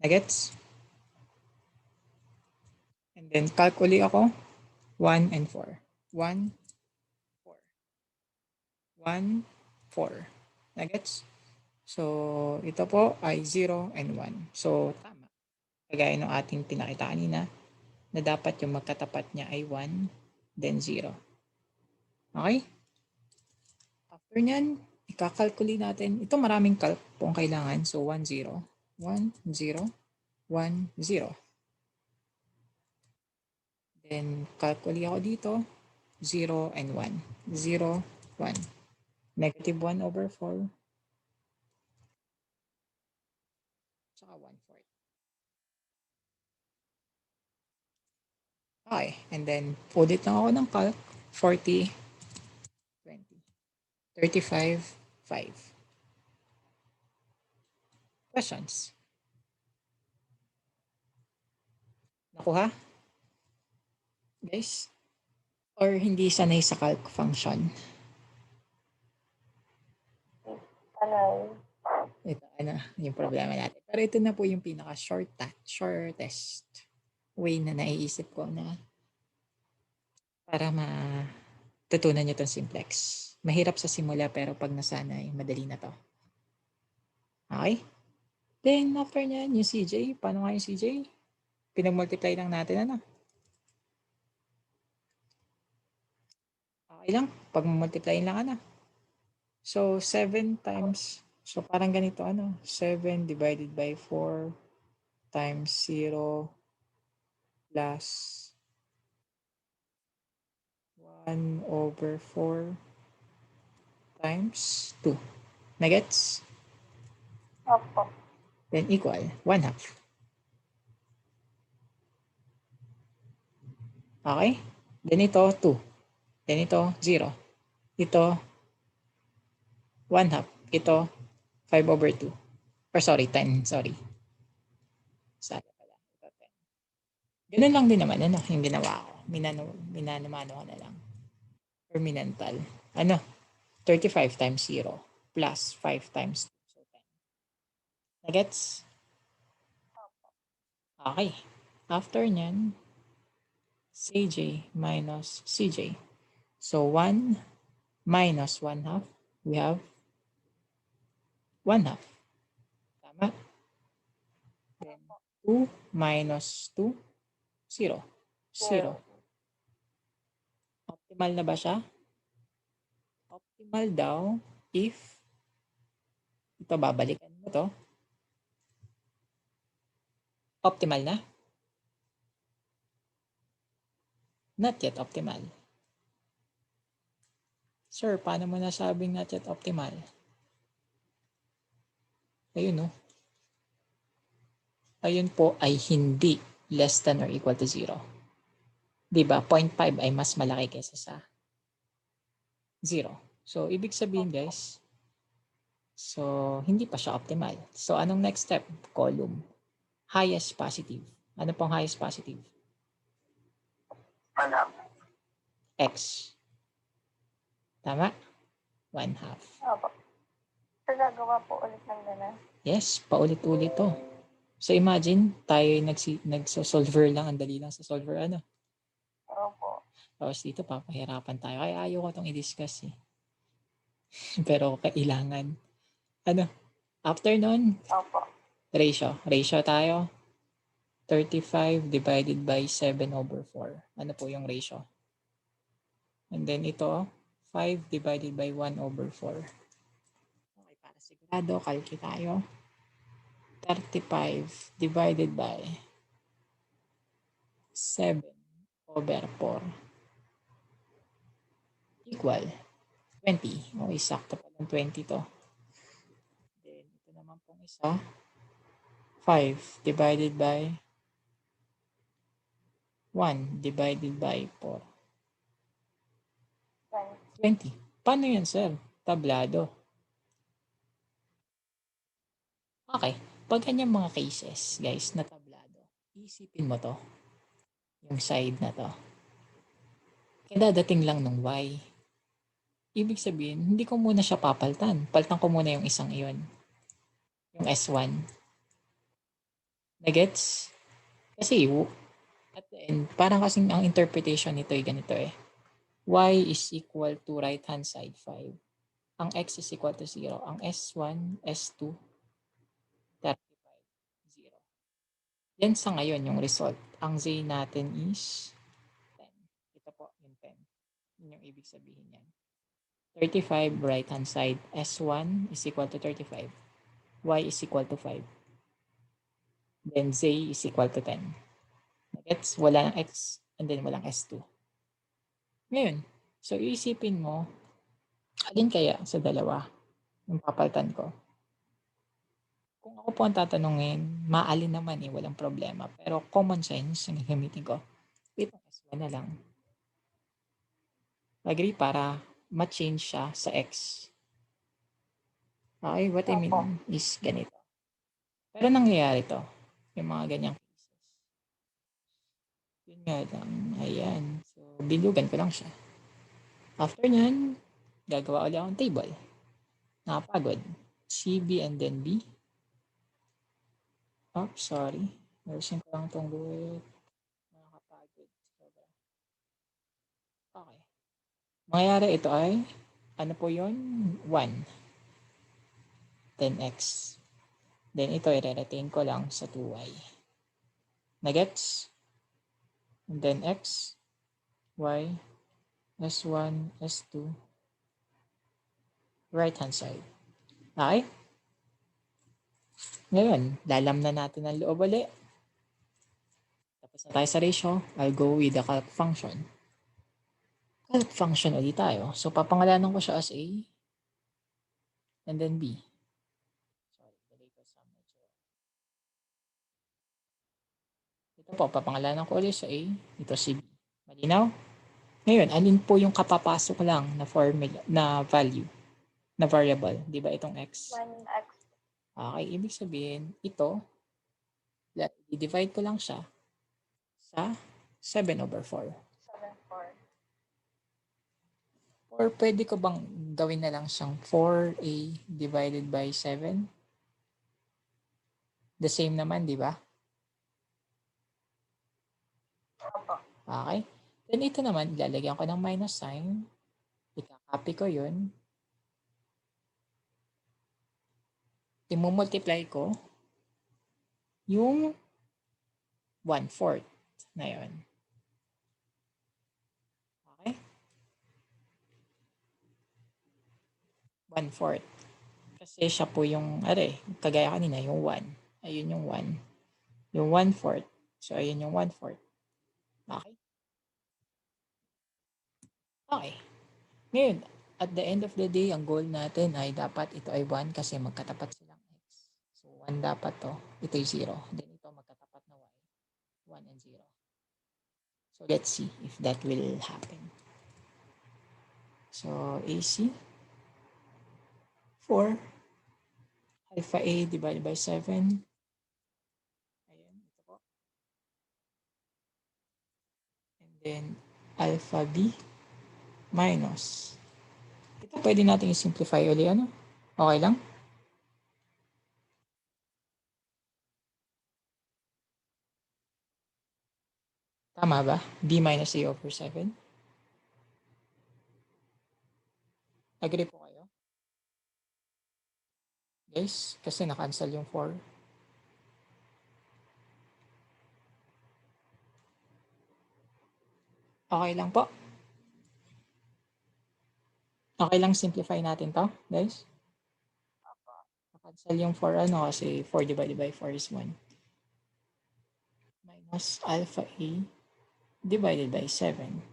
Nagets? And then calculate ako. 1 and 4. 1, 4. 1, 4. Nagets? So, ito po ay 0 and 1. So, tama. Kagaya ng ating pinakita kanina na dapat yung magkatapat niya ay 1, then 0. Okay? After nyan, ikakalculate natin. Ito maraming calc po ang kailangan. So, 1, 0. 1, 0. 1, 0. Then, calculate ako dito. 0 and 1. 0, 1. Negative 1/4. Saka 1/4. Okay. And then, ulit lang ako ng calc. 40, 20. 35, 5. Questions? Nakuha? Guys? Or hindi sanay sa calc function? Ano? Ito, yung problema natin. Pero ito na po yung shortest way na naiisip ko na para matutunan nyo itong simplex. Mahirap sa simula pero pag nasanay, madali na to. Okay? Then after nyan, yung CJ. Paano nga yung CJ? Pinag-multiply lang natin, ano? Okay lang. Pag-multiply lang, ano? So, 7 times, so parang ganito, ano? 7 divided by 4 times 0 plus 1/4 times 2. Nagets? Opo. Then equal 1/2. Okay? Then ito 2. Then ito 0. Ito 1/2. Ito 5/2. Or sorry, 10. Sorry. Sana pala. Ito 10. Ganun lang din naman, ano, yung ginawa ko. Minanumano ko na lang. Terminantal. Ano? 35 times 0 plus 5 times 2. So 10. Nagets? Okay. After nyan, CJ minus CJ. So 1 minus 1/2, we have 1/2. Tama? Then 2 minus 2, 0. 0. Optimal na ba siya? Optimal daw if ito babalikan mo to. Optimal na? Not yet optimal. Sir, paano mo nasabing not yet optimal? Ayun, no? Ayun po ay hindi less than or equal to 0. Diba? 0.5 ay mas malaki kaysa sa 0. So, ibig sabihin guys, so hindi pa siya optimal. So, anong next step? Column. Highest positive. Ano pong highest positive? X. Tama? 1/2. Opo. So, gagawa po ulit ng gano'n? Yes, paulit-ulit to. So imagine, tayo nagso-solver lang, ang dali lang sa solver, ano? Opo. Tapos dito papahirapan tayo. Kaya ayaw ko itong i-discuss eh. Pero kailangan. Ano? After nun, Opo. ratio. Ratio tayo. 35 divided by 7/4. Ano po yung ratio? And then ito, 5 divided by 1/4. Okay, para sigurado, calculate tayo. 35 divided by 7/4 equal 20. Okay, sakto pa lang 20 to. Then, ito naman pong isa, 5 divided by 1 divided by 4. 20. Paano yan, sir? Tablado. Okay. Pag kanyang mga cases, guys, na tablado, isipin mo to, yung side na to. Kaya dadating lang ng y. Ibig sabihin, hindi ko muna siya papaltan. Paltan ko muna yung isang iyon. Yung S1. Nagets? Kasi, at the end, parang kasing ang interpretation nito ay ganito eh. Y is equal to right hand side 5. Ang X is equal to 0. Ang S1, S2, 35, 0. Yan sa ngayon yung result. Ang Z natin is 10. Ito po yung 10. Yun yung ibig sabihin yan. 35 right hand side. S1 is equal to 35. Y is equal to 5. Then Z is equal to 10. Gets? Walang X and then walang S2. Ngayon, so iisipin mo, alin kaya sa dalawa yung papalitan ko? Kung ako po ang tatanungin, maalin naman eh, walang problema. Pero common sense ang gagamitin ko. Itong S1 na lang. Agree para ma-change siya sa X. Okay, what I mean is ganito. Pero nangyayari to, yung mga ganyang cases. Yun nga lang, ayan. So, bilugan ko lang siya. After nyan, gagawa ulit akong table. Nakapagod. CB and then B. Oh, sorry. Nursing ko lang itong buwit. Nakakapagod. Okay. Mangyayari ito ay, ano po yun? 1. Then X. Then ito, i-retain ko lang sa 2Y. Nagets? And then X, Y, S1, S2, right hand side. Okay? Ngayon, lalam na natin ang loob ulit. Tapos na tayo sa ratio. I'll go with the calc function. Calc function ulit tayo. So, papangalanan ko siya as A and then B. Sorry, delay ko sa medyo. Ito po, papangalanan ko ulit sa A. Ito si B. Malinaw? Ngayon, alin po yung kapapasok lang na formula, na value, na variable? Di ba itong X? 1x. Okay, ibig sabihin, ito, i-divide ko lang siya sa 7/4. 7/4. Or pwede ko bang gawin na lang siyang 4A divided by 7? The same naman, di ba? Opo. Okay. Then ito naman, ilalagyan ko ng minus sign. Ika-copy ko yun. I-multiply ko yung 1/4 na yun. Okay? 1/4. Kasi siya po yung, kagaya kanina, yung 1. Ayun yung 1. Yung 1/4. So, ayun yung 1/4. Okay? Okay. Ngayon, at the end of the day, ang goal natin ay dapat ito ay 1 kasi magkatapat silang x. So, 1 dapat to. Ito ay 0. Then ito magkatapat na y. 1 and 0. So, let's see if that will happen. So, AC 4 alpha A divided by 7. Ayan, ito po. And then, alpha B minus. Ito pwede natin i-simplify ulit. Ano? Okay lang? Tama ba? B minus A over 7. Agree po kayo? Guys, kasi na-cancel yung 4. Okay lang po. Okay lang simplify natin to, guys. Na-cancel yung 4 ano kasi 4 divided by 4 is 1. Minus alpha A divided by 7.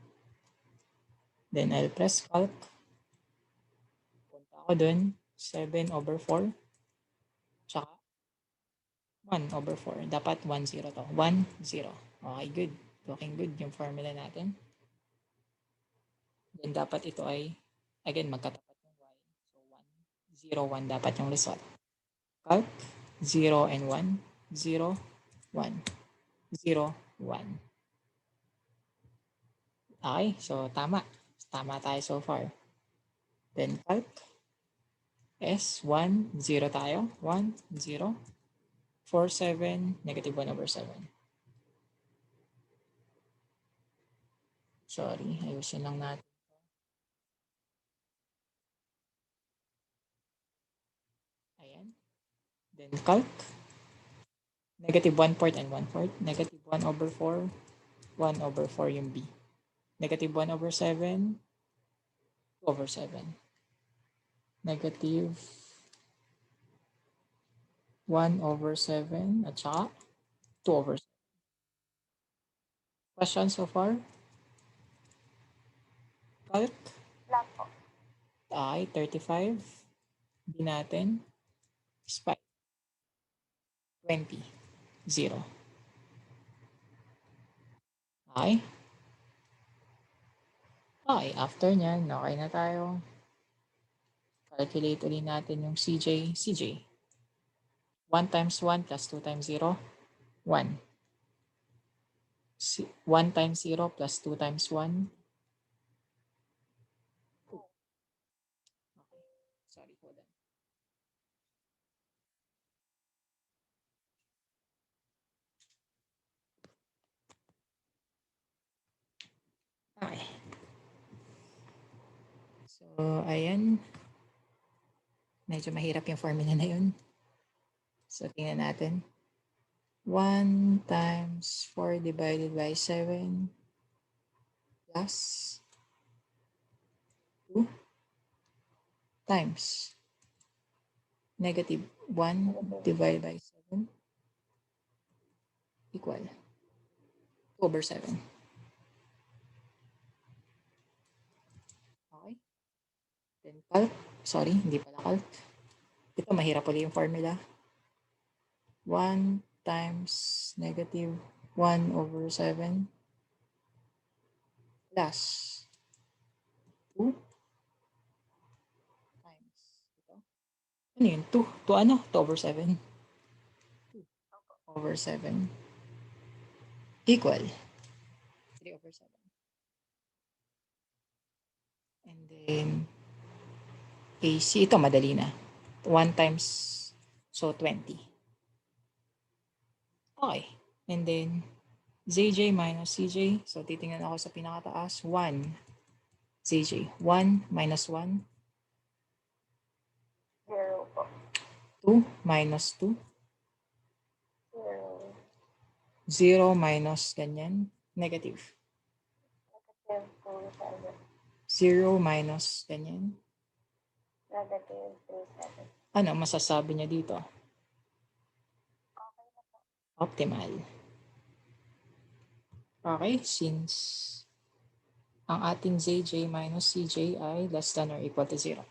Then I'll press calc. Punta ako dun. 7 over 4. Tsaka 1 over 4. Dapat 1, 0 to. 1, 0. Okay, good. Looking good yung formula natin. Then dapat ito ay, again, magkatapat yung y. So 1, 0, 1 dapat yung result. Calc, 0 and 1. 0, 1. 0, 1. Okay, so tama. Tama tayo so far. Then calc, S, 1, 0 tayo. 1, 0. 4, 7, negative 1 over 7. Sorry, ayusin lang natin. Ayan. Then calc, negative 1/4 and 1/4. Negative 1 over 4. 1 over 4 yung B. Negative 1 over 7. 2 over 7. Negative 1 over 7 at saka 2 over 7. Question so far? Calc? Wala po. Ay, 35. B natin is 5. 20. 0. Okay? Okay, after nyan, okay na tayo. Calculate ulit natin yung CJ. CJ. 1 times 1 plus 2 times 0. 1. 1 times 0 plus 2 times 1. Okay. Sorry, hold on. Okay. So, ayan. Medyo mahirap yung formula na yun. So, tingnan natin. 1 times 4 divided by 7 plus 2 times negative 1 divided by 7 equal 2 over 7. Okay? Then calc. Sorry, hindi pala calc. Ito, mahirap ulit yung formula. 1 times negative 1 over 7 plus 2 times ito. Ano yun? 2. 2 ano? 2 over 7. 2 over 7 equal 3 over 7. And then AC, ito madali na. 1 times, so 20. Okay. And then ZJ minus CJ. So titingnan ako sa pinakataas. 1 ZJ. 1 minus 1. 0 po. 2 minus 2. 0. 0 minus ganyan. Negative. Negative 27. 0 minus ganyan. Negative 37. Ano masasabi niya dito? Okay na po. Optimal. Okay, since ang ating ZJ minus CJ ay less than or equal to 0.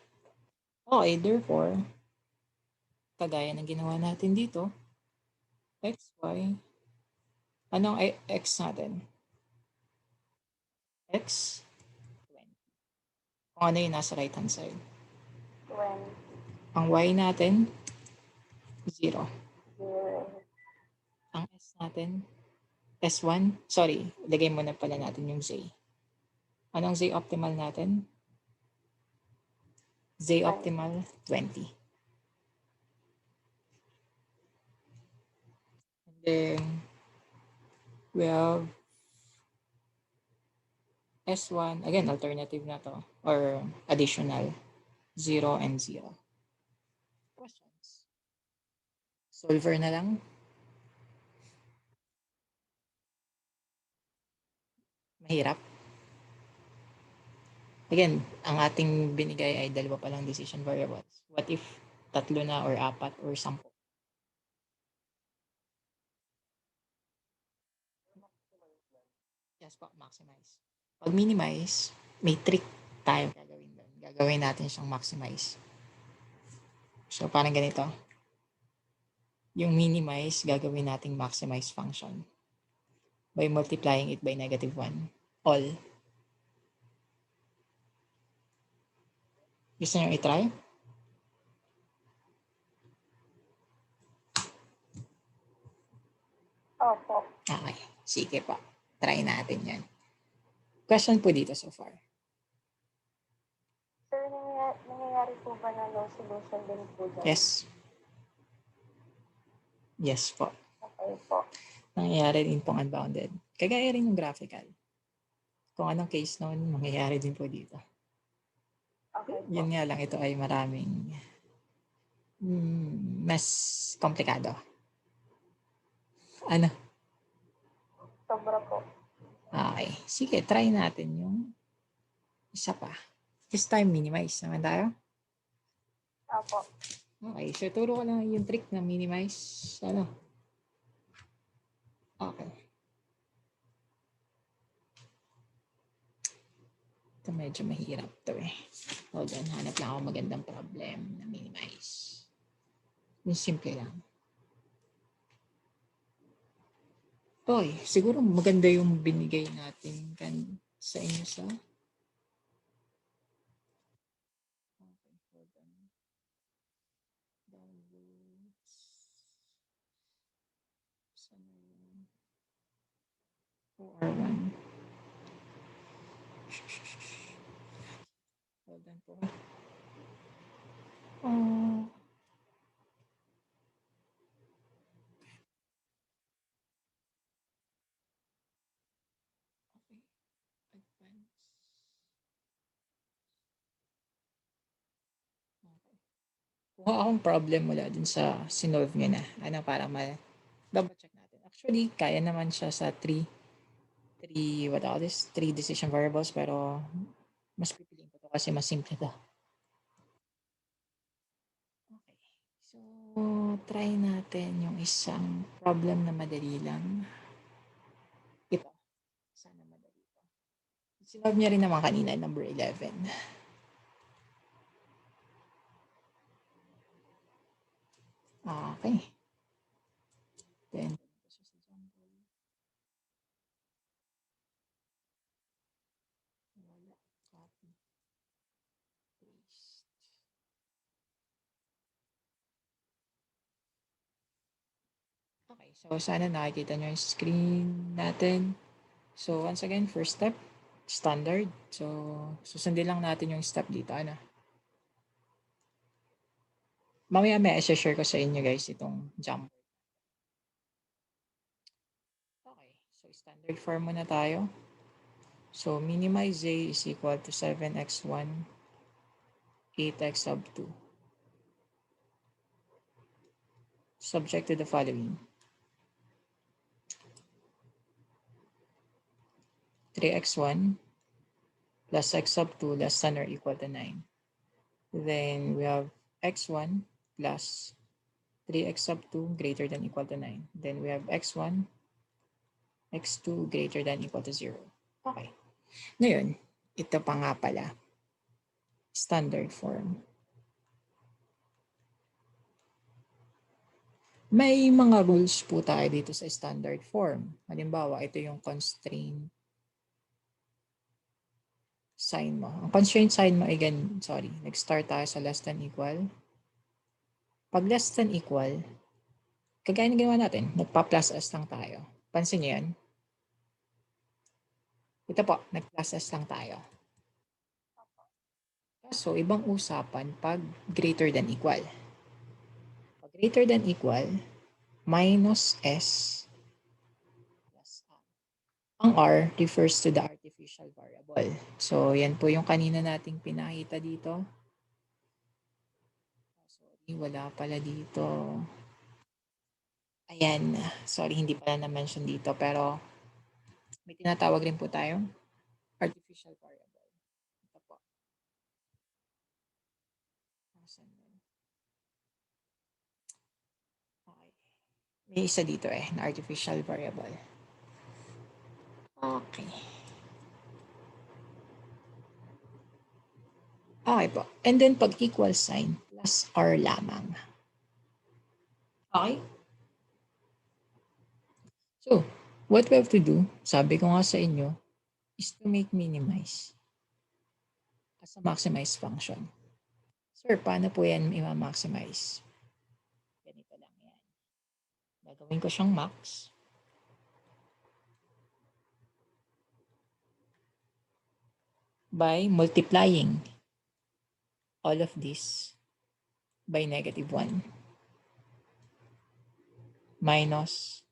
Okay, therefore, kagaya ng ginawa natin dito, XY, anong X natin? X, 20. Kung ano yung nasa right hand side. 20. Ang Y natin, 0. 0. Ang S natin, S1, sorry, lagay muna pala natin yung Z. Anong Z optimal natin? Z optimal, 20. And then, we have S1, again, alternative na to, or additional. 0 and 0. Questions? Solver na lang? Mahirap? Again, ang ating binigay ay dalawa pa lang decision variables. What if tatlo na or apat or 10? Yes po, maximize. Pag minimize, may trick tayo gagawin doon. Gagawin natin siyang maximize. So, parang ganito. Yung minimize, gagawin nating maximize function by multiplying it by -1. All. Gusto nyo i-try? Opo. Okay. Sige po. Try natin yan. Question po dito so far. Sir, nangyayari po ba na low solution din po dyan? Yes. Yes po. Okay po. Nangyayari din pong unbounded. Kagaya rin yung graphical. Kung anong case noon, mangyayari din po dito. Okay po. Yun nga lang, ito ay maraming mas komplikado. Ano? Sobra po. Okay. Sige, try natin yung isa pa. This time, minimize naman tayo. Opo. Okay. So, turo ko lang yung trick na minimize. Ano? Okay. Ito medyo mahirap to eh. Hold on. Hanap lang ako magandang problem na minimize. Yung simple lang. Oy, siguro maganda yung binigay natin sa inyo sa... Okay, hold on. Downloads. Saan na yun? OR1. Hold on po. Okay. Advance. Okay. Kuha akong problem mula dun sa sinolve nyo na. Ano, para double check natin. Actually, kaya naman siya sa three decision variables, pero mas pipiliin ko to kasi mas simple to. Okay. So, try natin yung isang problem na madali lang. Ito. Sana madali to. Sinolve niya rin naman kanina, number 11. Okay. Then, wala. Copy. Paste. Okay, so sana nakikita nyo yung screen natin. So, once again, first step, standard. So, susundin lang natin yung step dito. Ano? Mamaya may share ko sa inyo guys itong jump. Okay, so standard form muna tayo. So, minimize z is equal to 7x1, 8x sub 2. Subject to the following. 3x1 plus x sub 2 less than or equal to 9. Then we have x1 plus 3x sub 2 greater than equal to 9. Then we have x1, x2 greater than equal to 0. Okay. Ngayon, ito pa nga pala. Standard form. May mga rules po tayo dito sa standard form. Halimbawa, ito yung constraint sign mo. Ang constraint sign mo ay nag-start tayo sa less than equal. Pag less than equal, kagaya na ginawa natin, nagpa-plus s lang tayo. Pansin niyo yan? Ito po, nag-plus s lang tayo. So, ibang usapan pag greater than equal. Pag greater than equal, minus s plus r. Ang r refers to the artificial variable. So, yan po yung kanina nating pinakita dito. Wala pala dito. Ayan. Sorry, hindi pala na-mention dito. Pero may tinatawag rin po tayong artificial variable. Ito po. Nasaan yun? Okay. May isa dito na artificial variable. Okay. Okay po. And then pag equal sign, plus R lamang. Okay? So, what we have to do, sabi ko nga sa inyo, is to make minimize as a maximize function. Sir, paano po yan i-maximize? Ganito lang yan. Gagawin ko siyang max. By multiplying all of this by negative 1. Minus,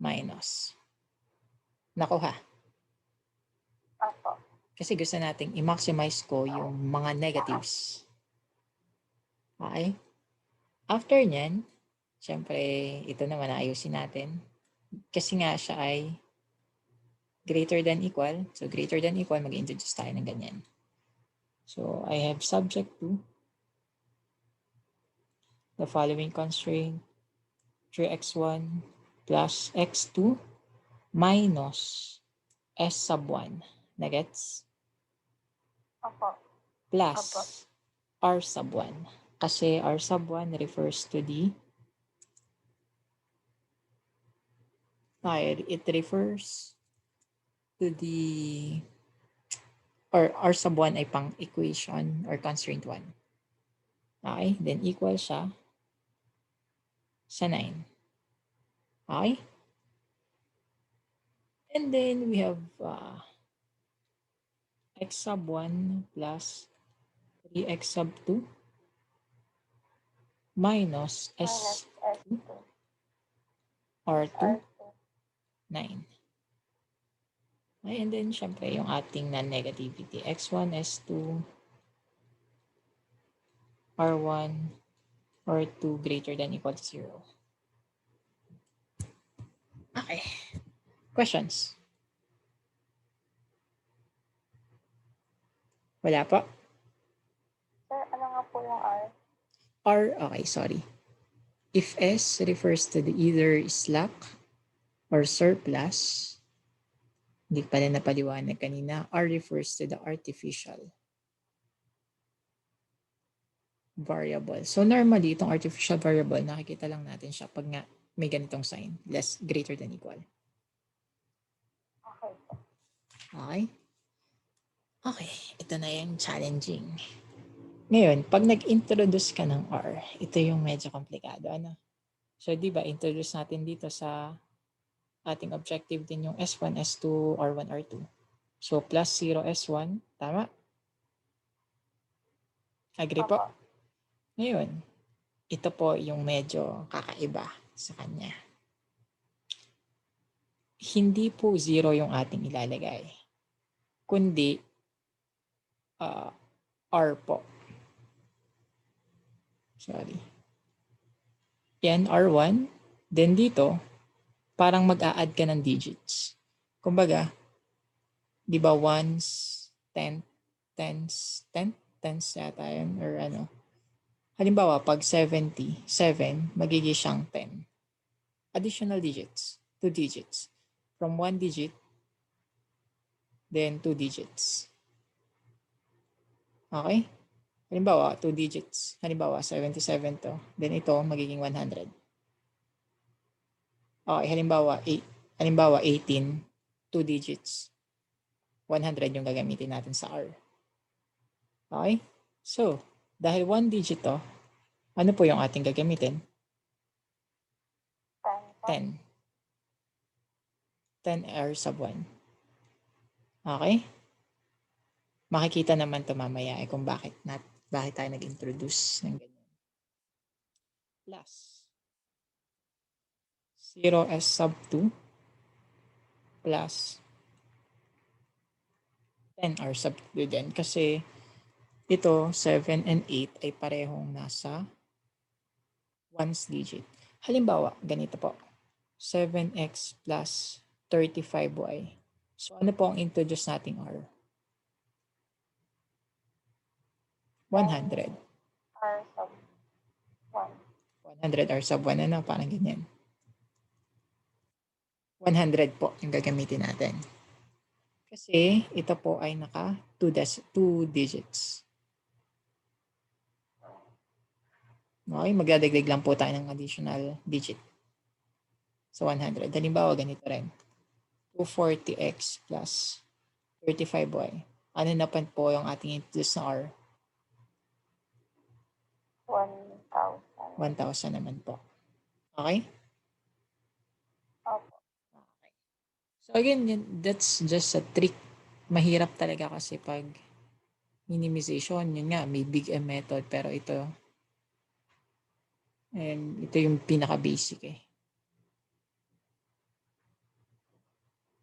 minus. Nakuha. Opo. Kasi gusto nating i-maximize ko yung mga negatives. Okay? After nyan, syempre, ito naman ayusin natin. Kasi nga siya ay greater than equal. So, greater than equal, mag-introduce tayo ng ganyan. So, I have subject to the following constraint, 3x1 plus x2 minus s sub 1. Nagets? Opo. Plus Opo. r sub 1. Kasi r sub 1 refers to the it refers to the or r sub 1 ay pang equation or constraint 1. Okay? Then equal siya sa 9. Okay? And then we have x sub 1 plus 3x sub 2 minus s S2. r2 R2. 9. Okay, and then syempre yung ating non-negativity x1, s2, r1, r2 greater than equal to 0. Okay. Questions? Wala po? Sir, ano nga po yung R? R, okay, sorry. If S refers to the either slack or surplus, hindi pala napaliwanag kanina, R refers to the artificial variable. So normally, itong artificial variable, nakikita lang natin siya pag nga may ganitong sign, less, greater than equal. Okay po. Okay? Okay, ito na yung challenging. Ngayon, pag nag-introduce ka ng R, ito yung medyo komplikado. Ano? So, di ba, introduce natin dito sa ating objective din yung S1, S2, R1, R2. So, plus 0, S1. Tama? Agree po? Opo. Ngayon, ito po yung medyo kakaiba sa kanya. Hindi po 0 yung ating ilalagay, kundi R po. Sorry. Yan, R1. Then dito, parang mag-a-add ka ng digits. Kumbaga, di ba ones, 10, tens, 10, tens yata yun, or ano. Halimbawa, pag 70, 7, magiging siyang 10. Additional digits, 2 digits. From 1 digit, then 2 digits. Okay? Halimbawa, 2 digits. Halimbawa, 77 to. Then ito, magiging 100. Okay, halimbawa, 18, 2 digits. 100 yung gagamitin natin sa R. Okay? So, dahil 1 digit to, ano po yung ating gagamitin? 10. 10 R sub 1. Okay? Makikita naman to mamaya kung bakit tayo nag-introduce ng ganyan. Plus 0 S sub 2 plus 10 R sub 2 din kasi ito 7 and 8 ay parehong nasa ones digit. Halimbawa, ganito po. 7x plus 35y. So, ano po ang introduce nating r? 100. R sub 1. 100 r sub 1, ano? Parang ganyan. 100 po yung gagamitin natin. Kasi ito po ay naka 2 digits. Okay, magdadagdag lang po tayo ng additional digit. So 100. Halimbawa, ganito rin. 240x plus 35y. Ano na po yung ating introduce na r? 1,000. 1,000 naman po. Okay? Opo. Okay. So again, that's just a trick. Mahirap talaga kasi pag minimization, yun nga, may big M method, pero ito yung pinaka-basic eh.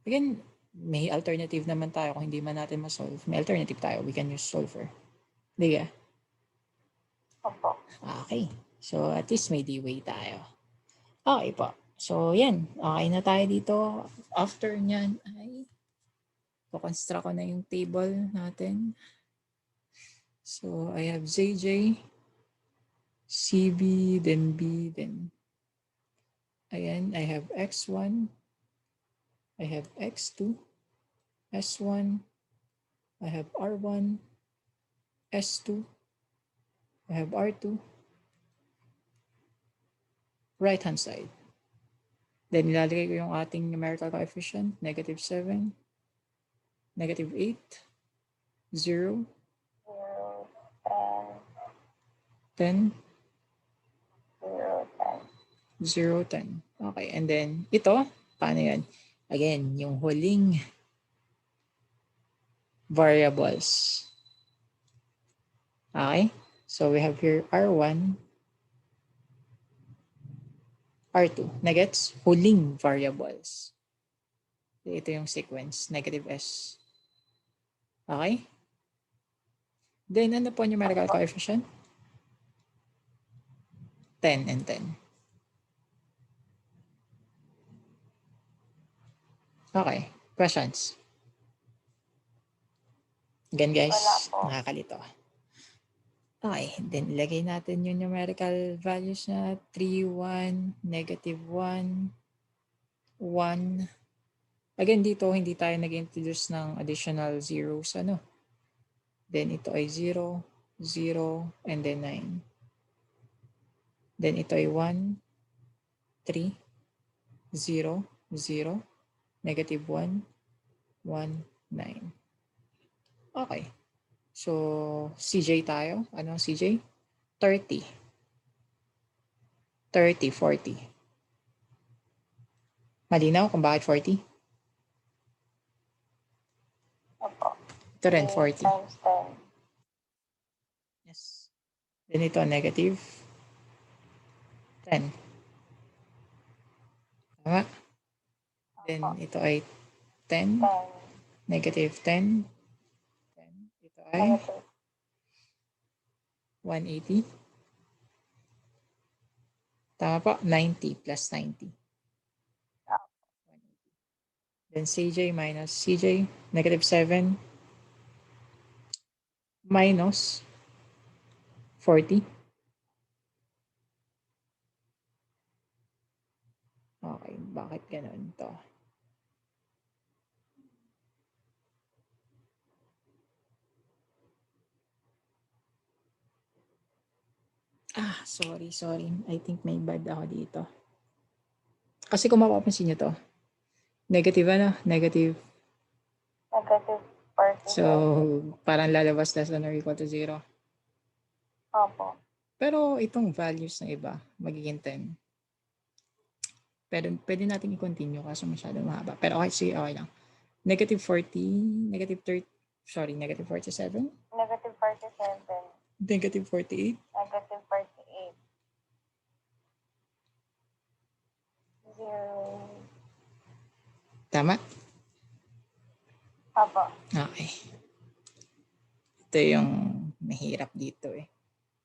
Again, may alternative naman tayo kung hindi man natin ma-solve. May alternative tayo. We can use solver. Hindi ka? Opo. Okay. So, at least may D-way tayo. Okay po. So, yan. Okay na tayo dito. After nyan ay kukonstruct ko na yung table natin. So, I have JJ, CB, then B, then ayan, I have X1, I have X2, S1, I have R1, S2, I have R2, right hand side. Then ilalagay ko yung ating numerical coefficient, -7, -8, 0, 0, 10, 0, 0, 10. Okay, and then ito, paano yan? Again, yung huling variables. Okay, so we have here R1, R2. Nagets? Huling variables. Ito yung sequence, -s. Okay? Then, ano po yung numerical coefficient? 10 and 10. Okay. Questions? Again, guys, Wala po. nakakalito. Okay. Then, ilagay natin yung numerical values na 3, 1, -1, 1. Again, dito, hindi tayo nag-introduce ng additional zeros. Ano? Then, ito ay 0, 0, and then 9. Then, ito ay 1, 3, 0, 0, -1, 1, 9. Okay. So, CJ tayo. Ano ang CJ? 30. 30, 40. Malinaw kung bakit 40? Opo. Ito rin, 8 40. times 10. Yes. Then ito, -10. Tama? Then Opo. ito ay 10. 10. -10. 10. Ito ay Negative. 180. Tama po, 90 plus 90. Then CJ minus CJ, -7 minus 40. Okay, bakit ganun to? Sorry. I think may bad ako dito. Kasi kung mapapansin nyo to, negative ano? Negative. Negative 47. So, parang lalabas less than or equal to 0. Opo. Pero itong values na iba, magiging 10. Pero pwede natin i-continue kasi masyado mahaba. Pero okay, sige, okay lang. -40, -30, sorry, -47, Negative 47. -48, Negative 48. 0. tama? Opo. Okay. Ito yung mahirap dito eh.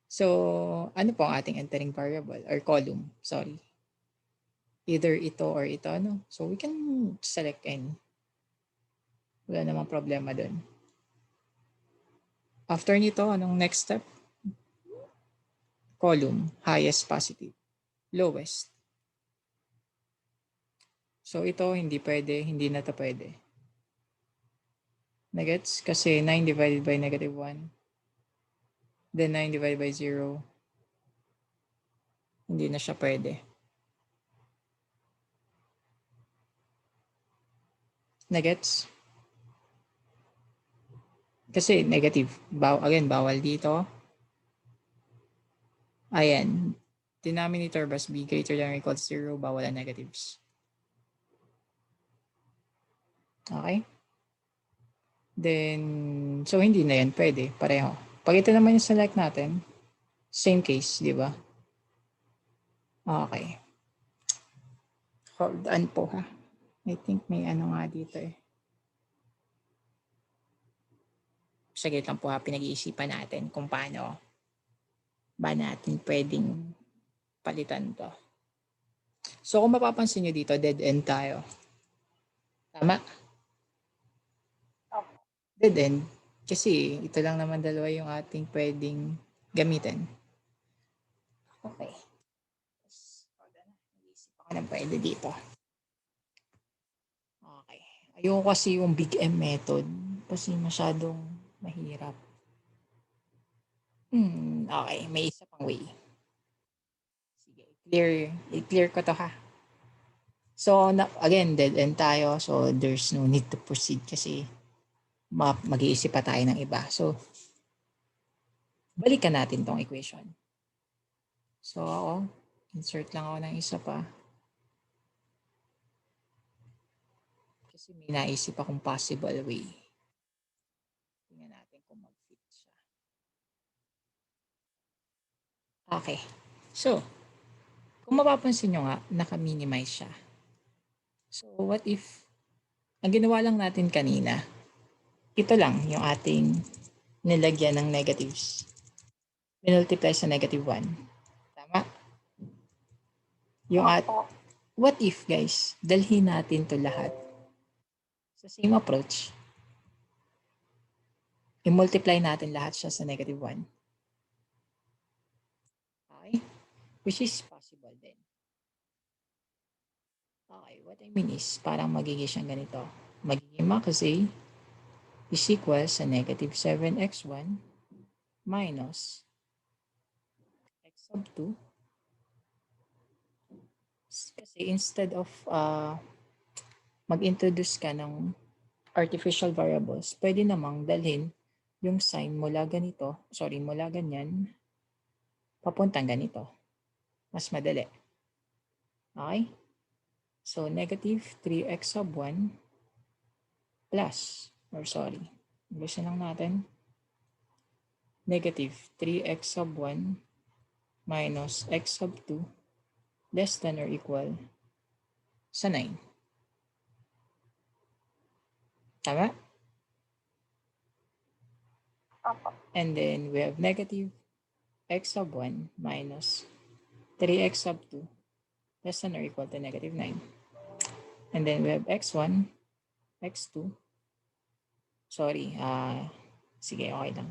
So, ano po ang ating entering variable or column? Sorry. Either ito or ito, ano? So, we can select any. Wala namang problema dun. After nito, anong next step? Column, highest positive, lowest. So, ito hindi pwede, hindi na to pwede. Nagets? Kasi 9 divided by negative 1. Then 9 divided by 0. Hindi na siya pwede. Nagets? Kasi negative. Again, bawal dito. Ayan. Denominator must be greater than or equal to 0. Bawal ang negatives. Okay? Then, so hindi na yan pwede. Pareho. Pag ito naman yung select natin, same case, di ba? Okay. Hold on po ha. I think may ano nga dito eh. Saglit lang po ha, pinag-iisipan natin kung paano ba natin pwedeng palitan to. So kung mapapansin nyo dito, dead end tayo. Tama? Opo. Dead end. Kasi ito lang naman dalawa yung ating pwedeng gamitin. Okay. Nag-iisip ako na pwede dito. Okay. Ayoko kasi yung big M method kasi masyadong mahirap. Okay. May isa pang way. Sige. I-clear ko to ha. So, again, dead end tayo. So, there's no need to proceed kasi mag-iisip pa tayo ng iba. So, balikan natin tong equation. So, ako, insert lang ako ng isa pa. Kasi may naisip akong possible way. Tingnan natin kung mag-fit siya. Okay. So, kung mapapansin nyo nga, naka-minimize siya. So, what if, ang ginawa lang natin kanina, ito lang yung ating nilagyan ng negatives. Minultiply sa negative 1. Tama? Yung what if, guys, dalhin natin to lahat sa same approach. I-multiply natin lahat siya sa negative 1. Okay? Which is possible din. Okay, what I mean is, parang magiging siyang ganito. Magiging max A is equal sa negative 7x1 minus x sub 2. Kasi instead of mag-introduce ka ng artificial variables, pwede namang dalhin yung sign mula ganyan, papuntang ganito. Mas madali. Okay? So, negative 3x sub 1 plus, gusto lang natin, negative 3x sub 1 minus x sub 2 less than or equal sa 9. Tama? Opo. And then, we have negative x sub 1 minus 3x sub 2 less than or equal to negative 9. And then, we have x1, x2. Sige, okay lang.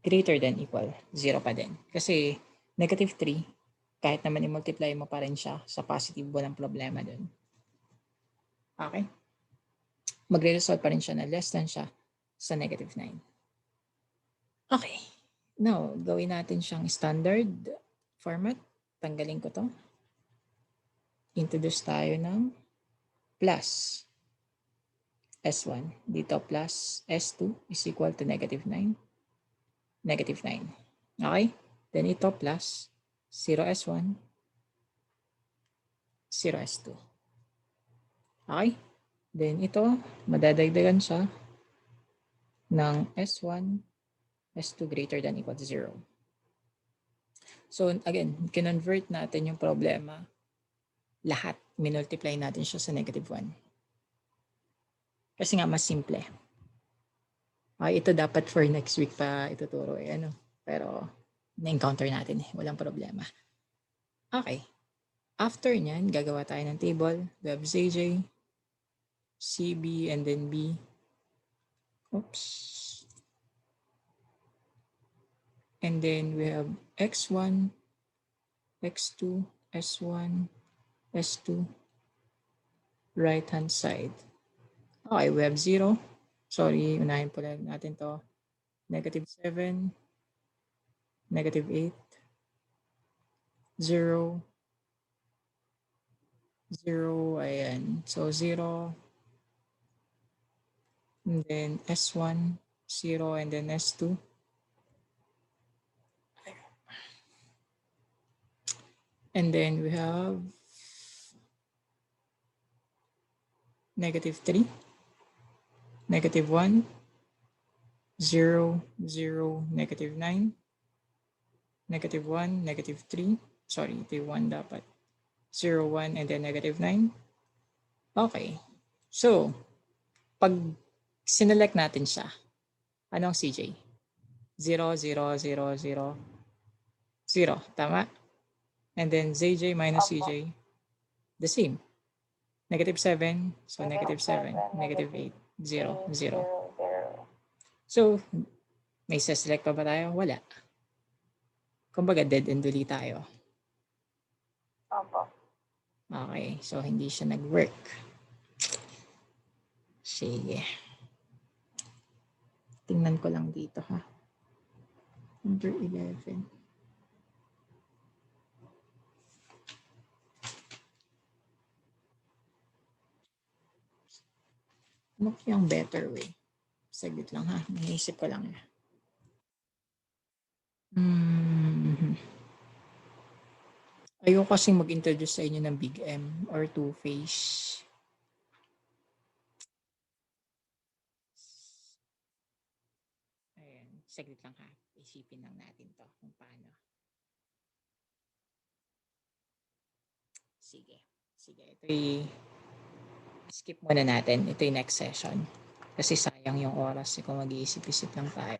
Greater than equal, 0 pa din. Kasi negative 3, kahit naman i-multiply mo pa rin siya sa positive, walang problema dun. Okay? Magre-result pa rin siya na less than siya sa negative 9. Okay. Now, gawin natin siyang standard format. Tanggalin ko to. Introduce tayo ng plus S1. Dito plus S2 is equal to negative 9. Negative 9. Okay? Then ito plus 0S1, 0S2. Okay? Then ito, madadagdagan siya ng S1, S2 greater than equal to 0. So again, kinonvert natin yung problema. Lahat, minultiply natin siya sa negative 1. Kasi nga mas simple. Ito dapat for next week pa ituturo. Pero na-encounter natin eh. Walang problema. Okay. After nyan, gagawa tayo ng table. We have ZJ, CB, and then B. Oops. And then we have X1, X2, S1, S2, right-hand side. Okay, we have 0. Sorry, unahin po lang natin to. -7, -8, 0, 0, ayan. So, 0, and then S1, 0, and then S2. And then we have -3, -1, 0, 0, -9, -1, -3. Sorry, ito yung 1 dapat. 0, 1, and then -9. Okay. So, pag sinelect natin siya, ano ang CJ? 0, 0, 0, 0, 0. Tama? And then ZJ minus CJ, the same. -7, so -7, -8, 0, 0. So, may select pa ba tayo? Wala. Kumbaga, dead end ulit tayo. Opo. Okay, so hindi siya nag-work. Sige. Tingnan ko lang dito ha. Number 11. Ano yung better way? Saglit lang ha. Naisip ko lang. Ayoko kasing mag-introduce sa inyo ng Big M or Two-Face. Ayan. Saglit lang ha. Isipin lang natin to kung paano. Sige. Sige. Ito skip muna natin. Ito yung next session. Kasi sayang yung oras kung mag-iisip-isip lang tayo.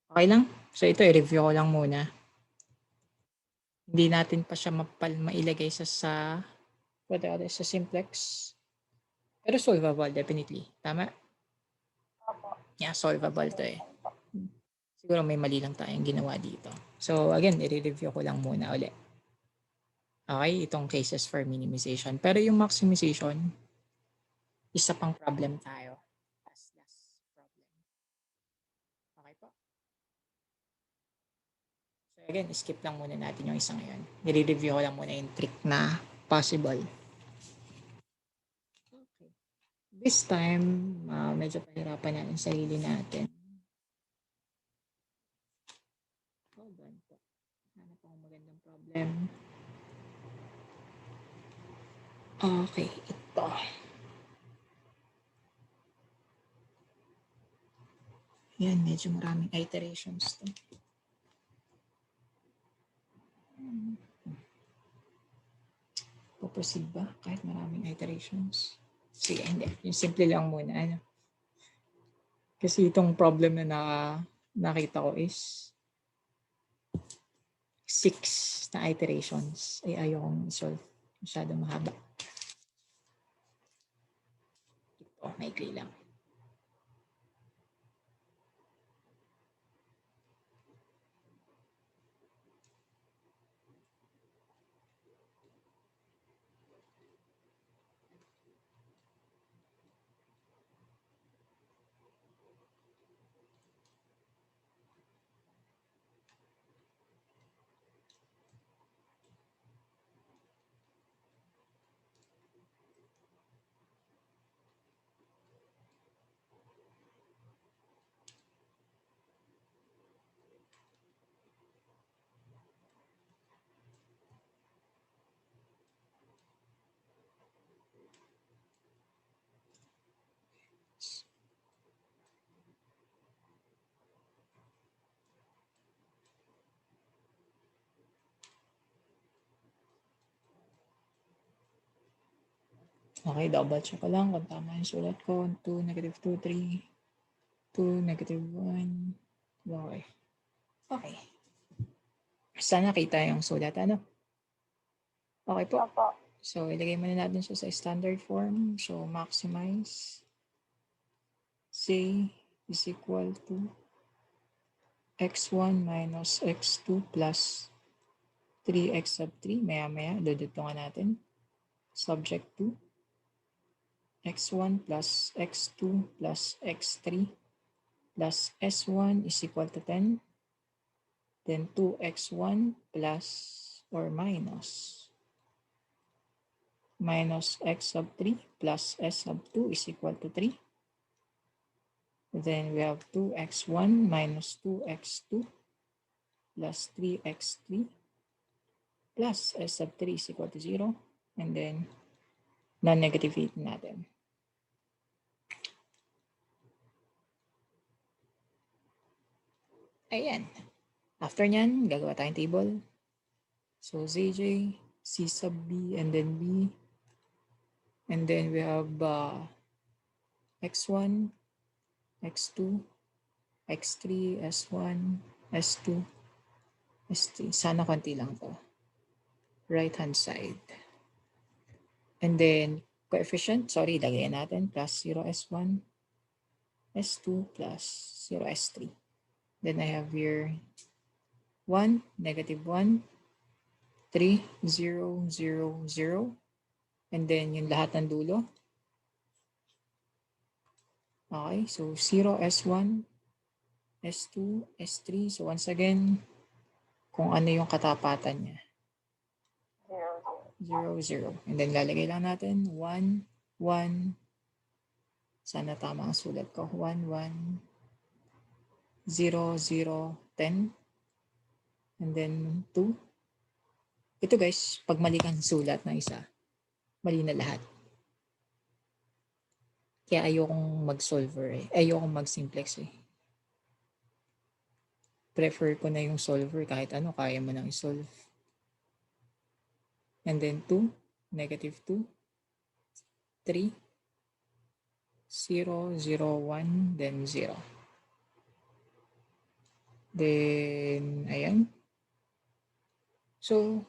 Okay lang? So ito, i-review ko lang muna. Hindi natin pa siya mailagay sa simplex. Pero solvable, definitely. Tama? Opo. Yeah, solvable to eh. Siguro may mali lang tayong ginawa dito. So again, i-review ko lang muna ulit. Okay, itong cases for minimization. Pero yung maximization, isa pang problem tayo. Last problem. Okay po? So again, skip lang muna natin yung isa ngayon. I-review ko lang muna yung trick na possible. Okay. This time, medyo pahirapan natin sarili natin. Hold on po. Hanap akong magandang problem. Okay, ito. Yan, medyo maraming iterations to. Puproceed ba? Kahit maraming iterations. Sige, hindi. Yung simple lang muna. Ano? Kasi itong problem na nakita ko is 6 na iterations. Ay, ayokong solve. Masyado mahaba. Ito, maikli lang. Okay, double check ko lang kung tama yung sulat ko. 2, -2, 3, 2, -1. Okay. Okay. Sana kita yung sulat, ano? Okay po. Opo. So, ilagay muna natin siya sa standard form. So, maximize z is equal to x1 minus x2 plus 3x sub 3. Maya-maya, dudugtungan natin. Subject to x1 plus x2 plus x3 plus s1 is equal to 10. Then 2x1 plus or minus x sub 3 plus s sub 2 is equal to 3. Then we have 2x1 minus 2x2 plus 3x3 plus s sub 3 is equal to 0. And then non-negativate natin. Ayan. After nyan, gagawa tayong table. So zj, c sub b, and then b. And then we have x1, x2, x3, s1, s2, s3. Sana konti lang to. Right hand side. And then coefficient, sorry, lagayan natin, plus 0 s1, s2 plus 0 s3. Then I have here 1, negative 1, 3, 0, 0, 0. And then yung lahat ng dulo. Okay, so 0, S1, S2, S3. So once again, kung ano yung katapatan niya. 0, 0. And then lalagay lang natin 1, 1. Sana tama ang sulat ko. 1, 1, 0, 0, 10. And then 2. Ito guys, pag mali kang sulat ng isa, mali na lahat. Kaya ayokong mag-solver eh. Ayokong mag-simplex eh. Prefer ko na yung solver kahit ano, kaya mo nang i-solve. And then 2, negative 2, 3, 0, 0, 1, then 0. Then, ayan. So,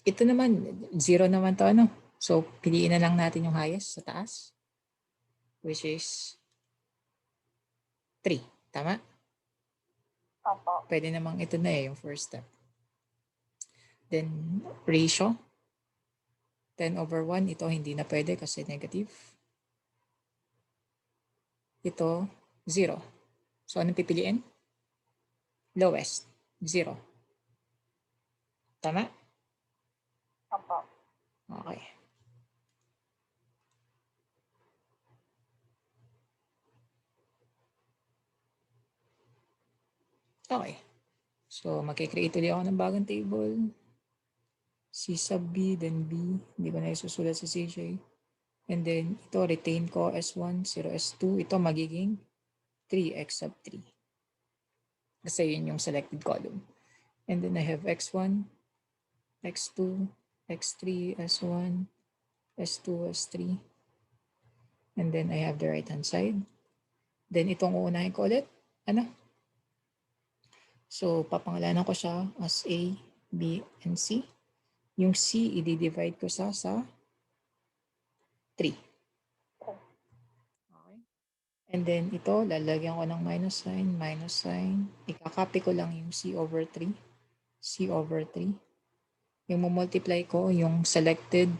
ito naman, 0 naman to ano. So, piliin na lang natin yung highest sa taas, which is 3. Tama? Opo. Pwede namang ito na eh, yung first step. Then, ratio. 10 over 1, ito hindi na pwede kasi negative. Ito, 0. So, anong pipiliin? Lowest, 0. Tama? Opo. Okay. Okay. So, makikreate ulit ako ng bagong table. C sub B, then B. Hindi ko na isusulat sa CJ. And then, ito, retain ko S1, 0, S2. Ito magiging 3x sub 3. Kasi yun yung selected column. And then, I have X1, X2, X3, S1, S2, S3. And then, I have the right-hand side. Then, itong uunahin ko ulit. Ano? So, papangalanan ko siya as A, B, and C. Yung C, i-divide ko sa 3. Okay. And then ito, lalagyan ko ng minus sign. Ikakopy ko lang yung C over 3. C over 3. Yung multiply ko yung selected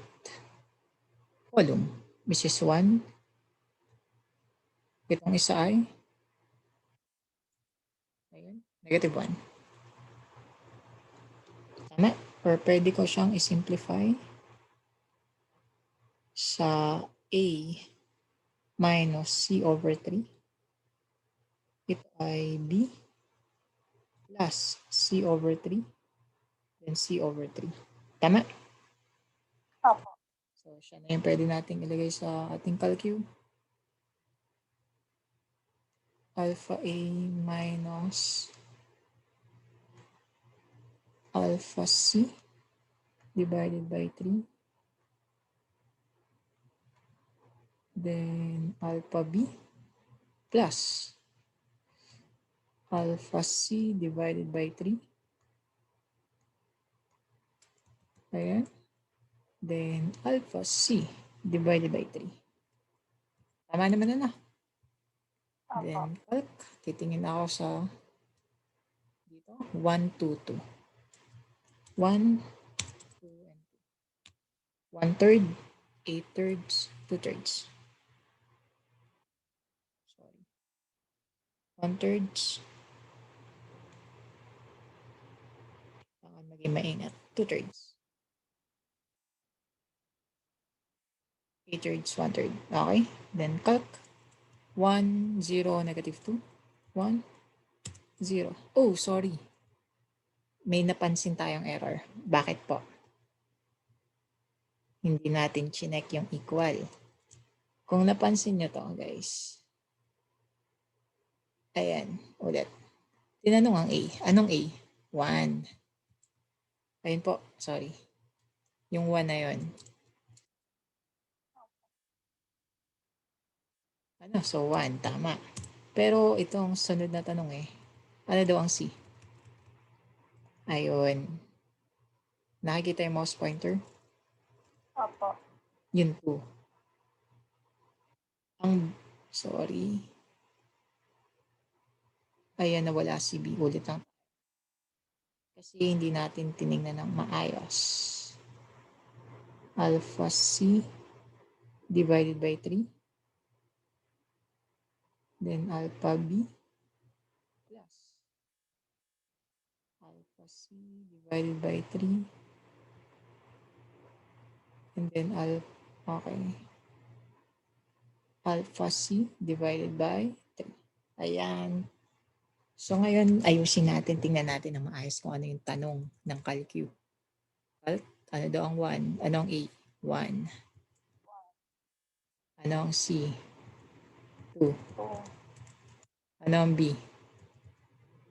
column, which is 1. Itong isa ay ayun, negative 1. Tama? Or pwede ko siyang isimplify sa A minus C over 3. Ito ay B plus C over 3. Then C over 3. Tama? Opo. So, siya na yung pwede nating ilagay sa ating calcu. Alpha A minus alpha C divided by 3. Then alpha B plus alpha C divided by 3. Ayan. Then alpha C divided by 3. Tama naman na. Opo. Then calc, titingin ako sa dito, 1, 2, 2. 1, 2, and 2. 1/3, 8/3, 2/3. Sorry. 1/3. Kailangan maging maingat. 2/3. 8/3, 1/3. Okay? Then calc. 1, 0, negative 2. 1, 0. Oh, sorry. May napansin tayong error. Bakit po? Hindi natin chinek yung equal. Kung napansin nyo to, guys. Ayan, ulit. Tinanong ang A. Anong A? 1. Ayun po, sorry. Yung 1 na yun. Ano? So, 1. Tama. Pero itong sunod na tanong eh. Ano daw ang C? Ayun. Nakikita yung mouse pointer? Opo. Yun 2. Sorry. Ayan, nawala si B. Ulit lang. Kasi hindi natin tinignan ng maayos. Alpha C divided by 3. Then alpha B plus alpha C divided by 3. And then alpha C divided by 3. Ayan. So ngayon, ayusin natin, tingnan natin ng maayos kung ano yung tanong ng calcu. Ano daw ang 1? Ano ang A? 1. Ano ang C? 2. 2. Ano ang B?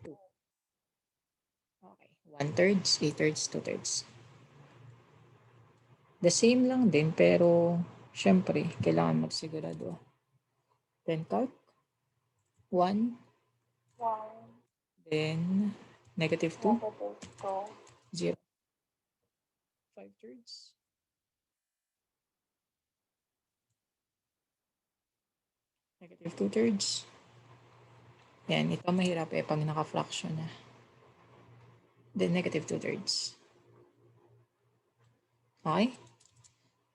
2. Okay. 1/3, 8/3, 2/3. The same lang din, pero syempre, kailangan magsigurado. Then calc. 1. 1. Then negative 2. Negative 2. 0. 5/3. Negative 2/3. Yan, ito mahirap eh pag naka-fraction na. Then negative 2/3. Okay?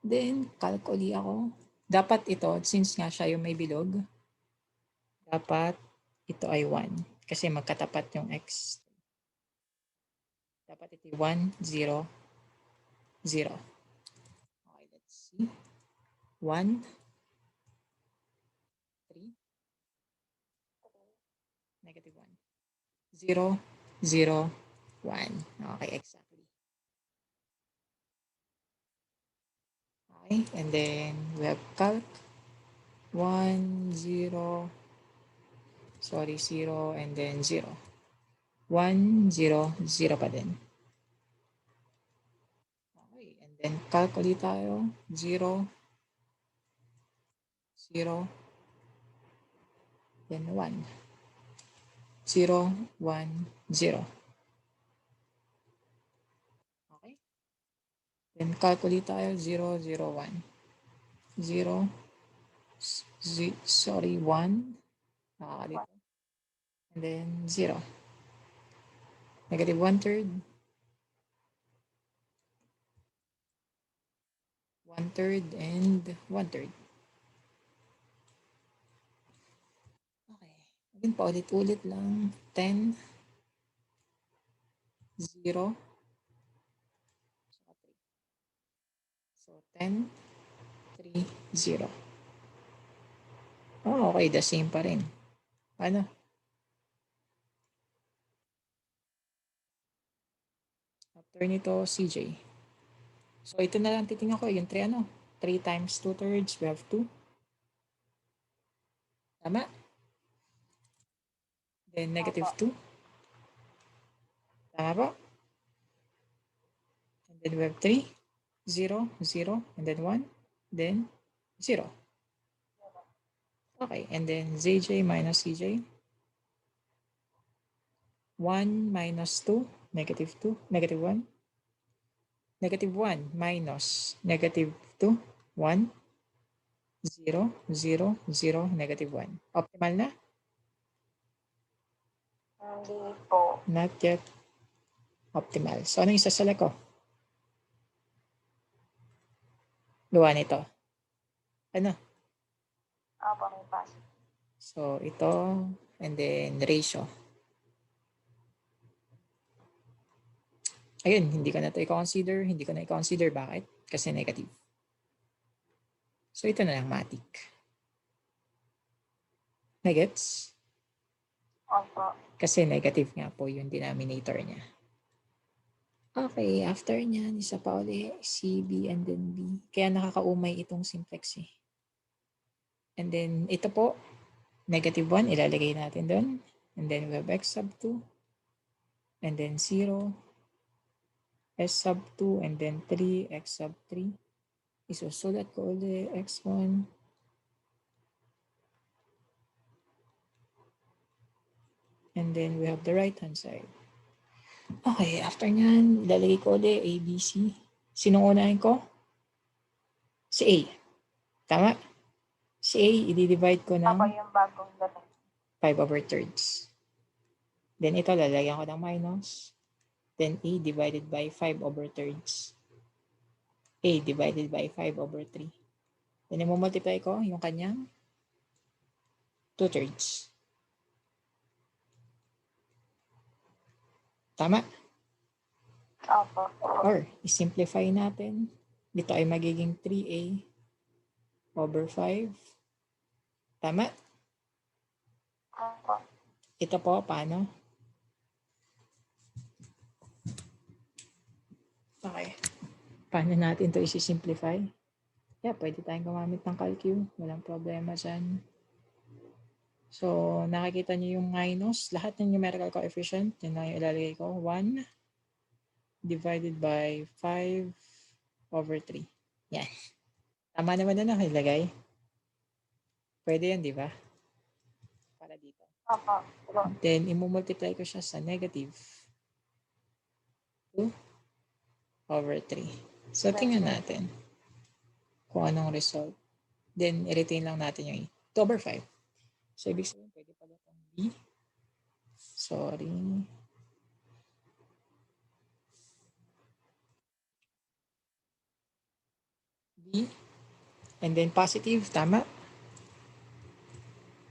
Then calc uli ako. Dapat ito, since nga siya yung may bilog, dapat ito ay 1. Kasi magkatapat yung x. Dapat ito 1, 0, 0. Okay, let's see. 1, 3, negative 1. 0, 0, 1. Okay, exactly. Okay, and then we have calc. 1, 0, sorry, 0, and then 0. 1, 0, 0 pa din. Okay, and then calculate tayo. 0, 0, then 1. 0, 1, 0. Okay? Then calculate tayo. 0, 0, 1. 0, sorry, 1. Nakakalito. And then 0. Negative 1/3. 1/3 and 1/3. Okay. Again, paulit-ulit lang. 10, 0, so 10, 3, 0. Oh, okay, the same pa rin. Ano? After nito, CJ. So, ito na lang titingnan ko. Yung 3 ano? 3 times 2/3, we have 2. Tama? Then, negative 2. Tama po? And then, we have 3. 0, 0, and then 1. Then, 0. Okay, and then ZJ minus CJ. 1 minus 2, negative 2, negative 1. Negative 1 minus negative 2, 1, 0, 0, 0, negative 1. Optimal na? Hindi po. Not yet optimal. So, ano yung sasala ko? Gawa nito. Ano? Opo, may positive. So, ito, and then ratio. Ayun, hindi ko na ito i-consider. Hindi ko na i-consider. Bakit? Kasi negative. So, ito na lang, matic. Nagets? Opo. Kasi negative nga po yung denominator niya. Okay, after niyan, isa pa uli, C, B, and then B. Kaya nakakaumay itong simplex eh. And then, ito po, negative 1, ilalagay natin doon. And then, we have x sub 2. And then, 0. S sub 2. And then, 3, x sub 3. Isusulat ko uli, x1. And then, we have the right-hand side. Okay, after nyan, ilalagay ko ulit A, B, C. Sinong unahin ko? Si A. Tama? Si A, i-divide ko Opo, ng yung bagong dating. 5/3. Then ito, lalagyan ko ng minus. Then A divided by 5/3. A divided by 5/3. Then i-multiply ko yung kanyang 2/3. Tama? Opo. Or, i-simplify natin. Dito ay magiging 3A over 5. Tama? Opo. Ito po, paano? Okay. Paano natin ito isi-simplify? Yeah, pwede tayong gumamit ng calcu. Walang problema dyan. So, nakikita niyo yung minus. Lahat ng numerical coefficient, yun na yung ilalagay ko. 1 divided by 5/3. Yan. Tama naman na ilagay. Pwede yan, di ba? Para dito. Opo. Then, imumultiply ko siya sa negative 2/3. So, tingnan natin kung anong result. Then, i-retain lang natin yung 2/5. So, ibig sabihin, pwede pala itong B. Sorry. B. And then, positive. Tama?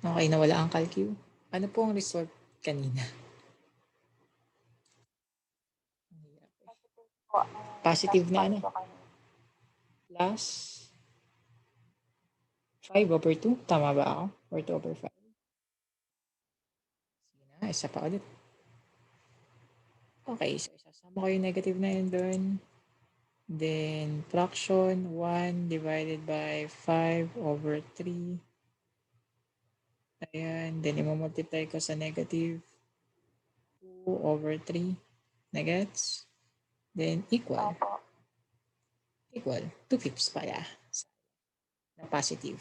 Okay, nawala ang calcu. Ano po ang result kanina? Positive na ano? Plus 5/2. Tama ba ako? Or 2/5? Sige na, isa pa ulit. Okay, so isasama ko yung negative na yun doon. Then, fraction 1 divided by 5/3. Ayan. Then, imumultiply ko sa negative 2/3. Nagets? Then, equal. Opo. Equal. 2/5 pala. Na positive.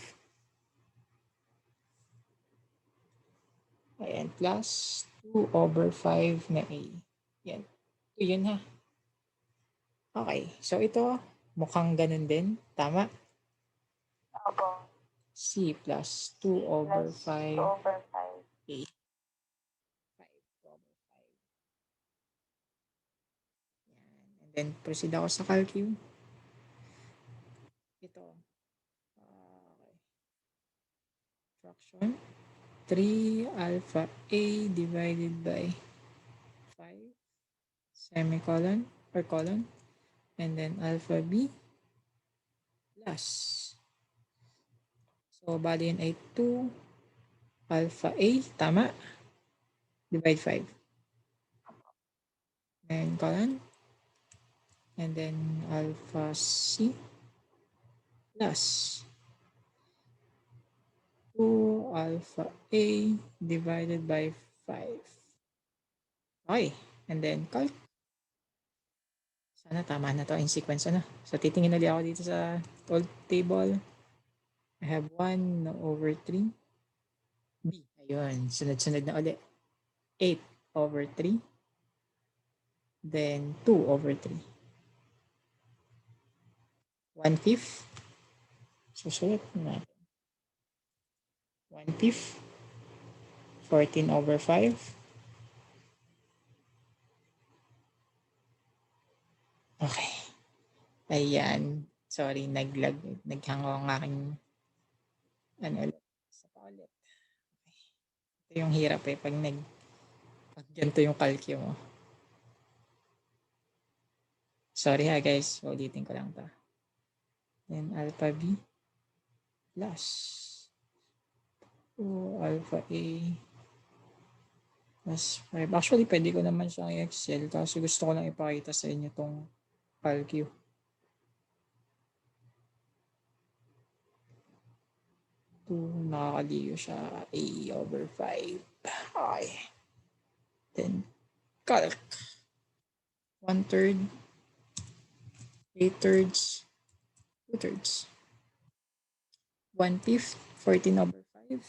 Ayan. Plus 2/5 na A. Yan. Ito yun ha. Okay. So, ito, mukhang ganun din. Tama? Opo. C plus 2/5 2/5. A. 5/5. Yan. And then, proceed ako sa calcu. Ito. Okay. Fraction. 3 alpha A divided by 5 semicolon or colon. And then, alpha B plus. So, bali yun ay 2 alpha A. Tama? Divide 5. And colon. And then, alpha C plus 2 alpha A divided by 5. Okay. And then, calc. Sana tama na to in sequence. Ano? So, titingin ulit ako dito sa old table. I have 1/3. B. Ayun. Sunod-sunod na ulit. 8. over 3. Then 2 over 3. 1/5. Susulat natin. 1/5. 14 over 5. Okay. Ayan. Sorry, naghang ako ng aking ulit. Isa pa ulit. Okay. Ito yung hirap pag ganito yung calcio mo. Sorry ha guys, ulitin ko lang to. Then alpha B plus alpha A plus 5. Actually, pwede ko naman siyang i-excel kasi gusto ko lang ipakita sa inyo tong calcio. Nakakaliyo siya. A over 5. Okay. Then, calc. 1/3, 8/3, 2/3. 1/5, 14 over 5,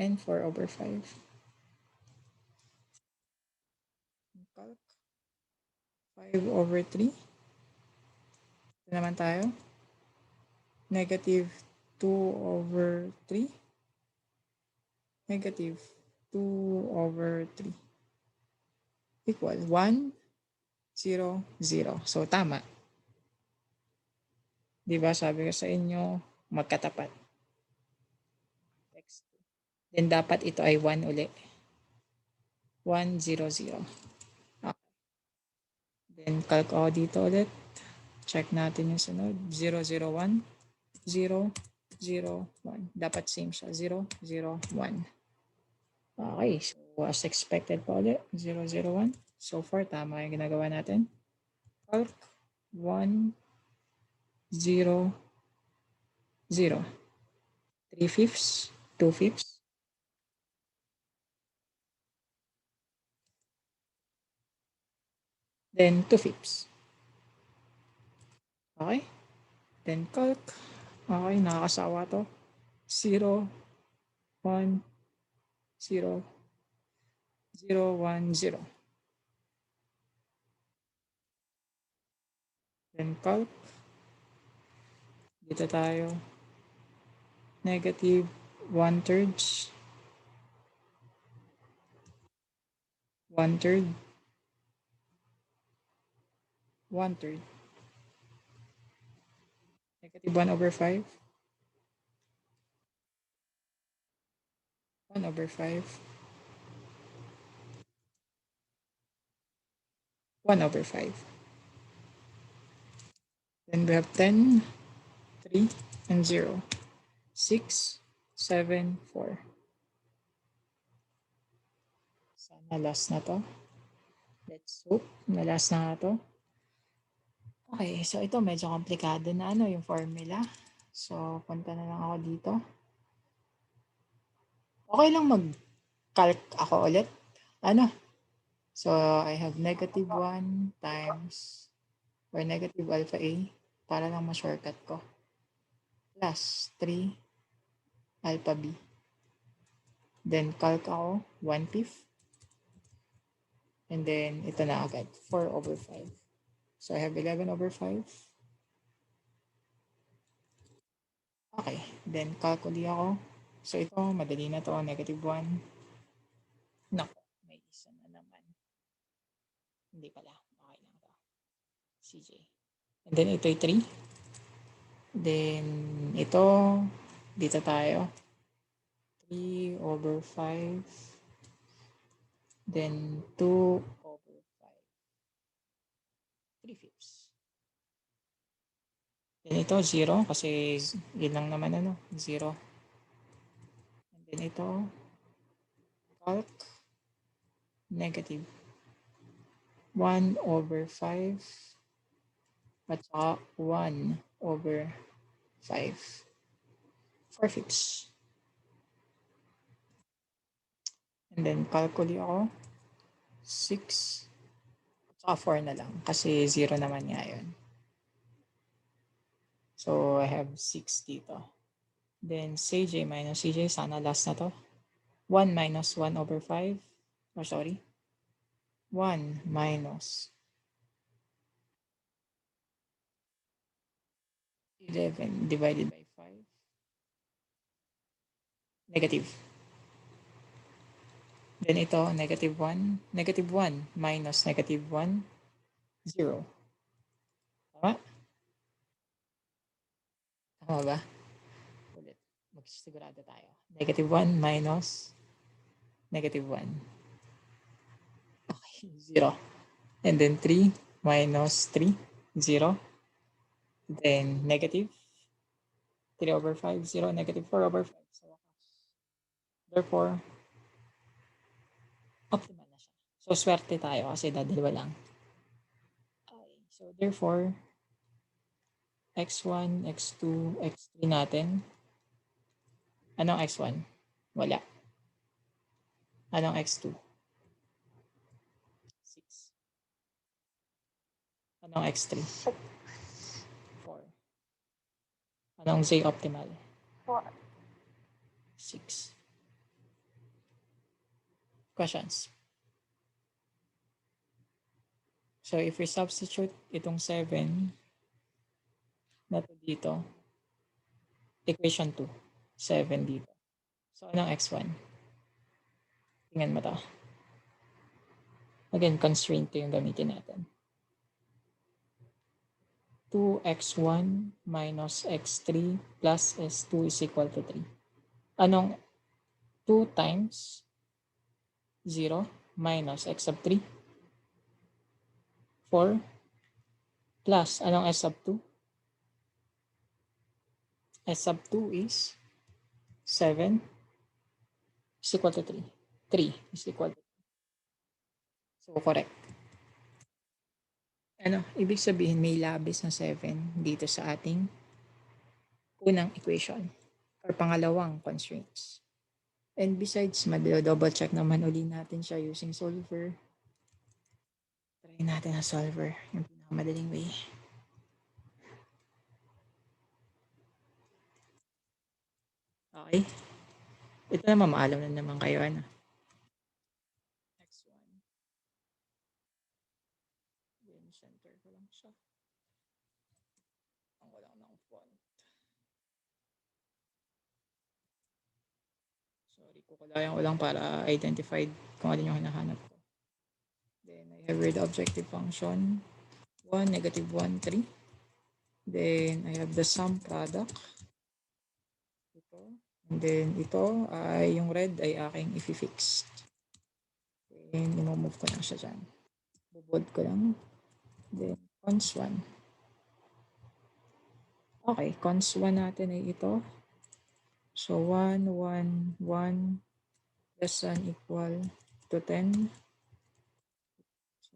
and 4 over 5. Calc. 5 over 3. Ito naman tayo. Negative 2 over 3. Negative 2 over 3. Equal 1, 0, 0. So, tama. Diba sabi ko sa inyo, magkatapat. Next. Then, dapat ito ay 1 uli. 1, 0, 0. Okay. Then, calc ako dito ulit. Check natin yung sunod. 0, 0, 1. 0, 0, 1. Dapat same siya. 0, 0, 1. Okay. So, as expected pa ulit. 0, 0, 1. So far, tama yung ginagawa natin. Calc 1, 0, 0. 3/5, 2/5. Then 2/5. Okay? Then calc. Okay, nakakasawa to. 0, 1, 0, 0, 1, 0. Then calc. Dito tayo. Negative 1/3. 1/3. 1/3. Negative 1 over 5. 1 over 5. 1 over 5. Then we have 10, 3, and 0. 6, 7, 4. Sana last na to. Let's hope na last na to. Okay, so ito medyo komplikado na yung formula. So, punta na lang ako dito. Okay lang mag-calc ako ulit. So, I have negative 1 times or negative alpha A para lang ma-shortcut ko. Plus 3 alpha B. Then, calc ako 1/5. And then, ito na agad. 4 over 5. So, I have 11 over 5. Okay. Then, calculate ako. So, ito, madali na to. Negative 1. Naku, may isa na naman. Hindi pala. Okay lang to. CJ. And then, ito ay 3. Then, ito, dito tayo. 3 over 5. Then, 2 over 5. 3/5. Then, ito, 0. Kasi, yun lang naman, 0. And then, ito, calc, negative 1 over 5. At saka 1 over 5. 4/5. And then, calculate ako. 6. At saka 4 na lang. Kasi 0 naman nga yun. So, I have 6 dito. Then, CJ minus CJ. Sana last na to. 1 minus 1 over 5. Oh, sorry. 1 minus 11 divided by 5, negative. Then ito, negative 1 minus negative 1, 0. Tama? Tama ba? Ulit. Magsigurado tayo. Negative 1 minus negative 1. Okay, 0. And then 3 minus 3, 0. Then negative 3 over 5, 0. Negative 4 over 5. So, therefore, optimal na siya. So, swerte tayo kasi dadalawa lang. Okay. So, therefore, x1, x2, x3 natin. Anong x1? Wala. Anong x2? 6. Anong x3? 4. Anong z optimal? 6. Questions? So, if we substitute itong 7 na to dito, equation 2, 7 dito. So, anong x1? Tingnan mo to. Again, constraint to yung gamitin natin. 2x1 minus x3 plus s2 is equal to 3. Anong 2 times 0 minus x sub 3? 4 plus anong s sub 2? S sub 2 is 7 is equal to 3. 3 is equal to 3. So, correct. Ano, ibig sabihin may labis na 7 dito sa ating unang equation or pangalawang constraints. And besides, double check naman uli natin siya using solver. Try natin ang solver, yung pinakamadaling way. Okay. Ito naman, maalam na naman kayo, ano. X1. Then, center ko lang siya. Ang wala ng font. Sorry, kukulayan ko lang para identified kung ano yung hinahanap ko. Then, I have here the objective function. 1, negative 1, 3. Then, I have the sum product. Ito. And then, ito ay yung red ay aking i-fix. Then, i-move ko lang siya dyan. Bold ko lang. Then, cons 1. Okay, cons 1 natin ay ito. So, 1, 1, 1 less than equal to 10. So,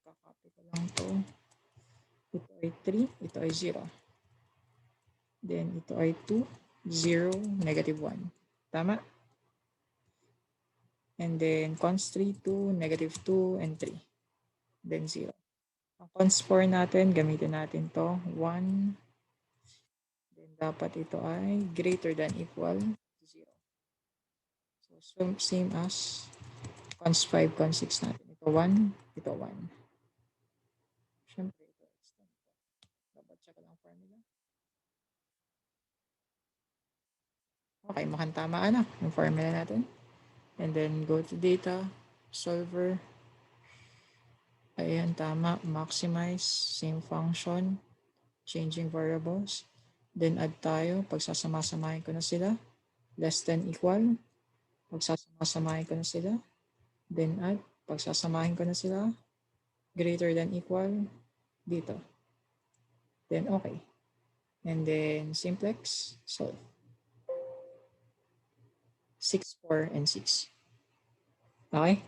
kakopy ko lang to. Ito ay 3, ito ay 0. Then, ito ay 2, 0, negative 1. Tama? And then, cons 3, 2, negative 2, and 3. Then, 0. Ang cons 4 natin, gamitin natin to 1. Then, dapat ito ay greater than equal to 0. So, same as cons 5, cons 6 natin. Ito 1, ito 1. Siyempre, ito extend. Dapat check lang formula. Okay, mukhang tama na yung formula natin. And then, go to data, solver. Ayan, tama. Maximize, same function, changing variables. Then, add tayo. Pagsasama-samahin ko na sila. Less than equal. Pagsasama-samahin ko na sila. Then, add. Pagsasamahin ko na sila. Greater than equal. Dito. Then, okay. And then, simplex, solve. 6, 4, and 6. Okay?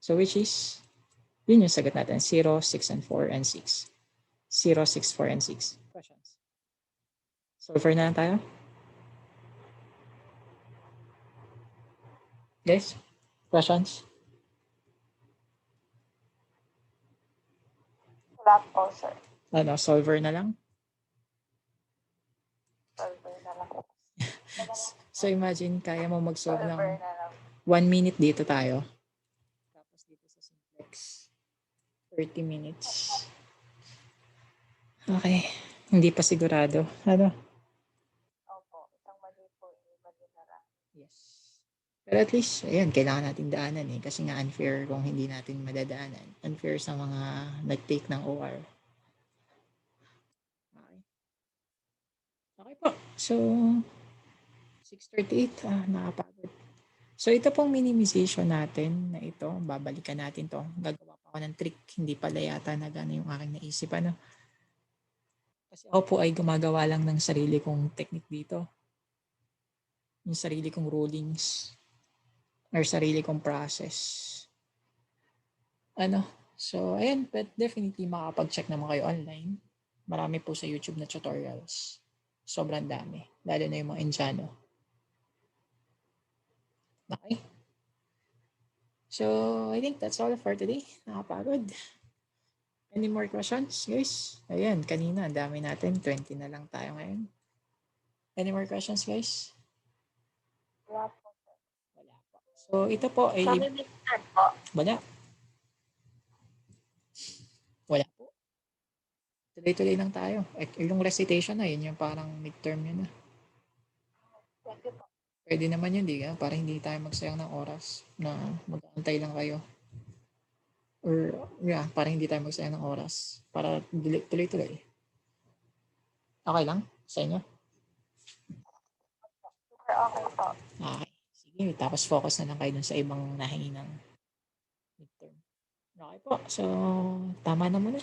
So, which is, yun yung sagot natin. 0, 6, and 4, and 6. 0, 6, 4, and 6. Questions? Solver na lang tayo? Guys? Questions? Wala po, sir. Ano, solver na lang? Solver na lang. So, imagine, kaya mo mag-solve Solver ng na lang. 1 minute dito tayo. Tapos dito sa simplex. 30 minutes. Okay. Hindi pa sigurado. Ano? Opo, isang mali po, iba din na. Yes. Pero at least, ayan, kailangan natin daanan eh. Kasi nga unfair kung hindi natin madadaanan. Unfair sa mga nag-take ng OR. Okay. Okay po. So, 6:38. Nakapagod. So, ito pong minimization natin na ito. Babalikan natin to. Gagawa pa ako ng trick. Hindi pala yata nagana yung aking naisip. Ano? Kasi ako po ay gumagawa lang ng sarili kong technique dito. Yung sarili kong rulings. Or sarili kong process. Ano? So, ayan. But definitely makakapag-check naman kayo online. Marami po sa YouTube na tutorials. Sobrang dami. Lalo na yung mga Indiano. Okay? So, I think that's all for today. Nakapagod. Any more questions, guys? Ayan, kanina, ang dami natin. 20 na lang tayo ngayon. Any more questions, guys? Wala po. Wala po. So, ito po ay... Mamimitan po. Wala. Wala po. Tuloy-tuloy lang tayo. Yung recitation na, yun yung parang midterm yun na. Thank you po. Pwede naman yun, di ka? Para hindi tayo magsayang ng oras na mag-aantay lang kayo. Or, yeah, para hindi tayo magsayang ng oras. Para tuloy-tuloy. Okay lang sa inyo? Super okay po. Okay. Sige, tapos focus na lang kayo dun sa ibang nahingi ng midterm. Okay po. So, tama na muna.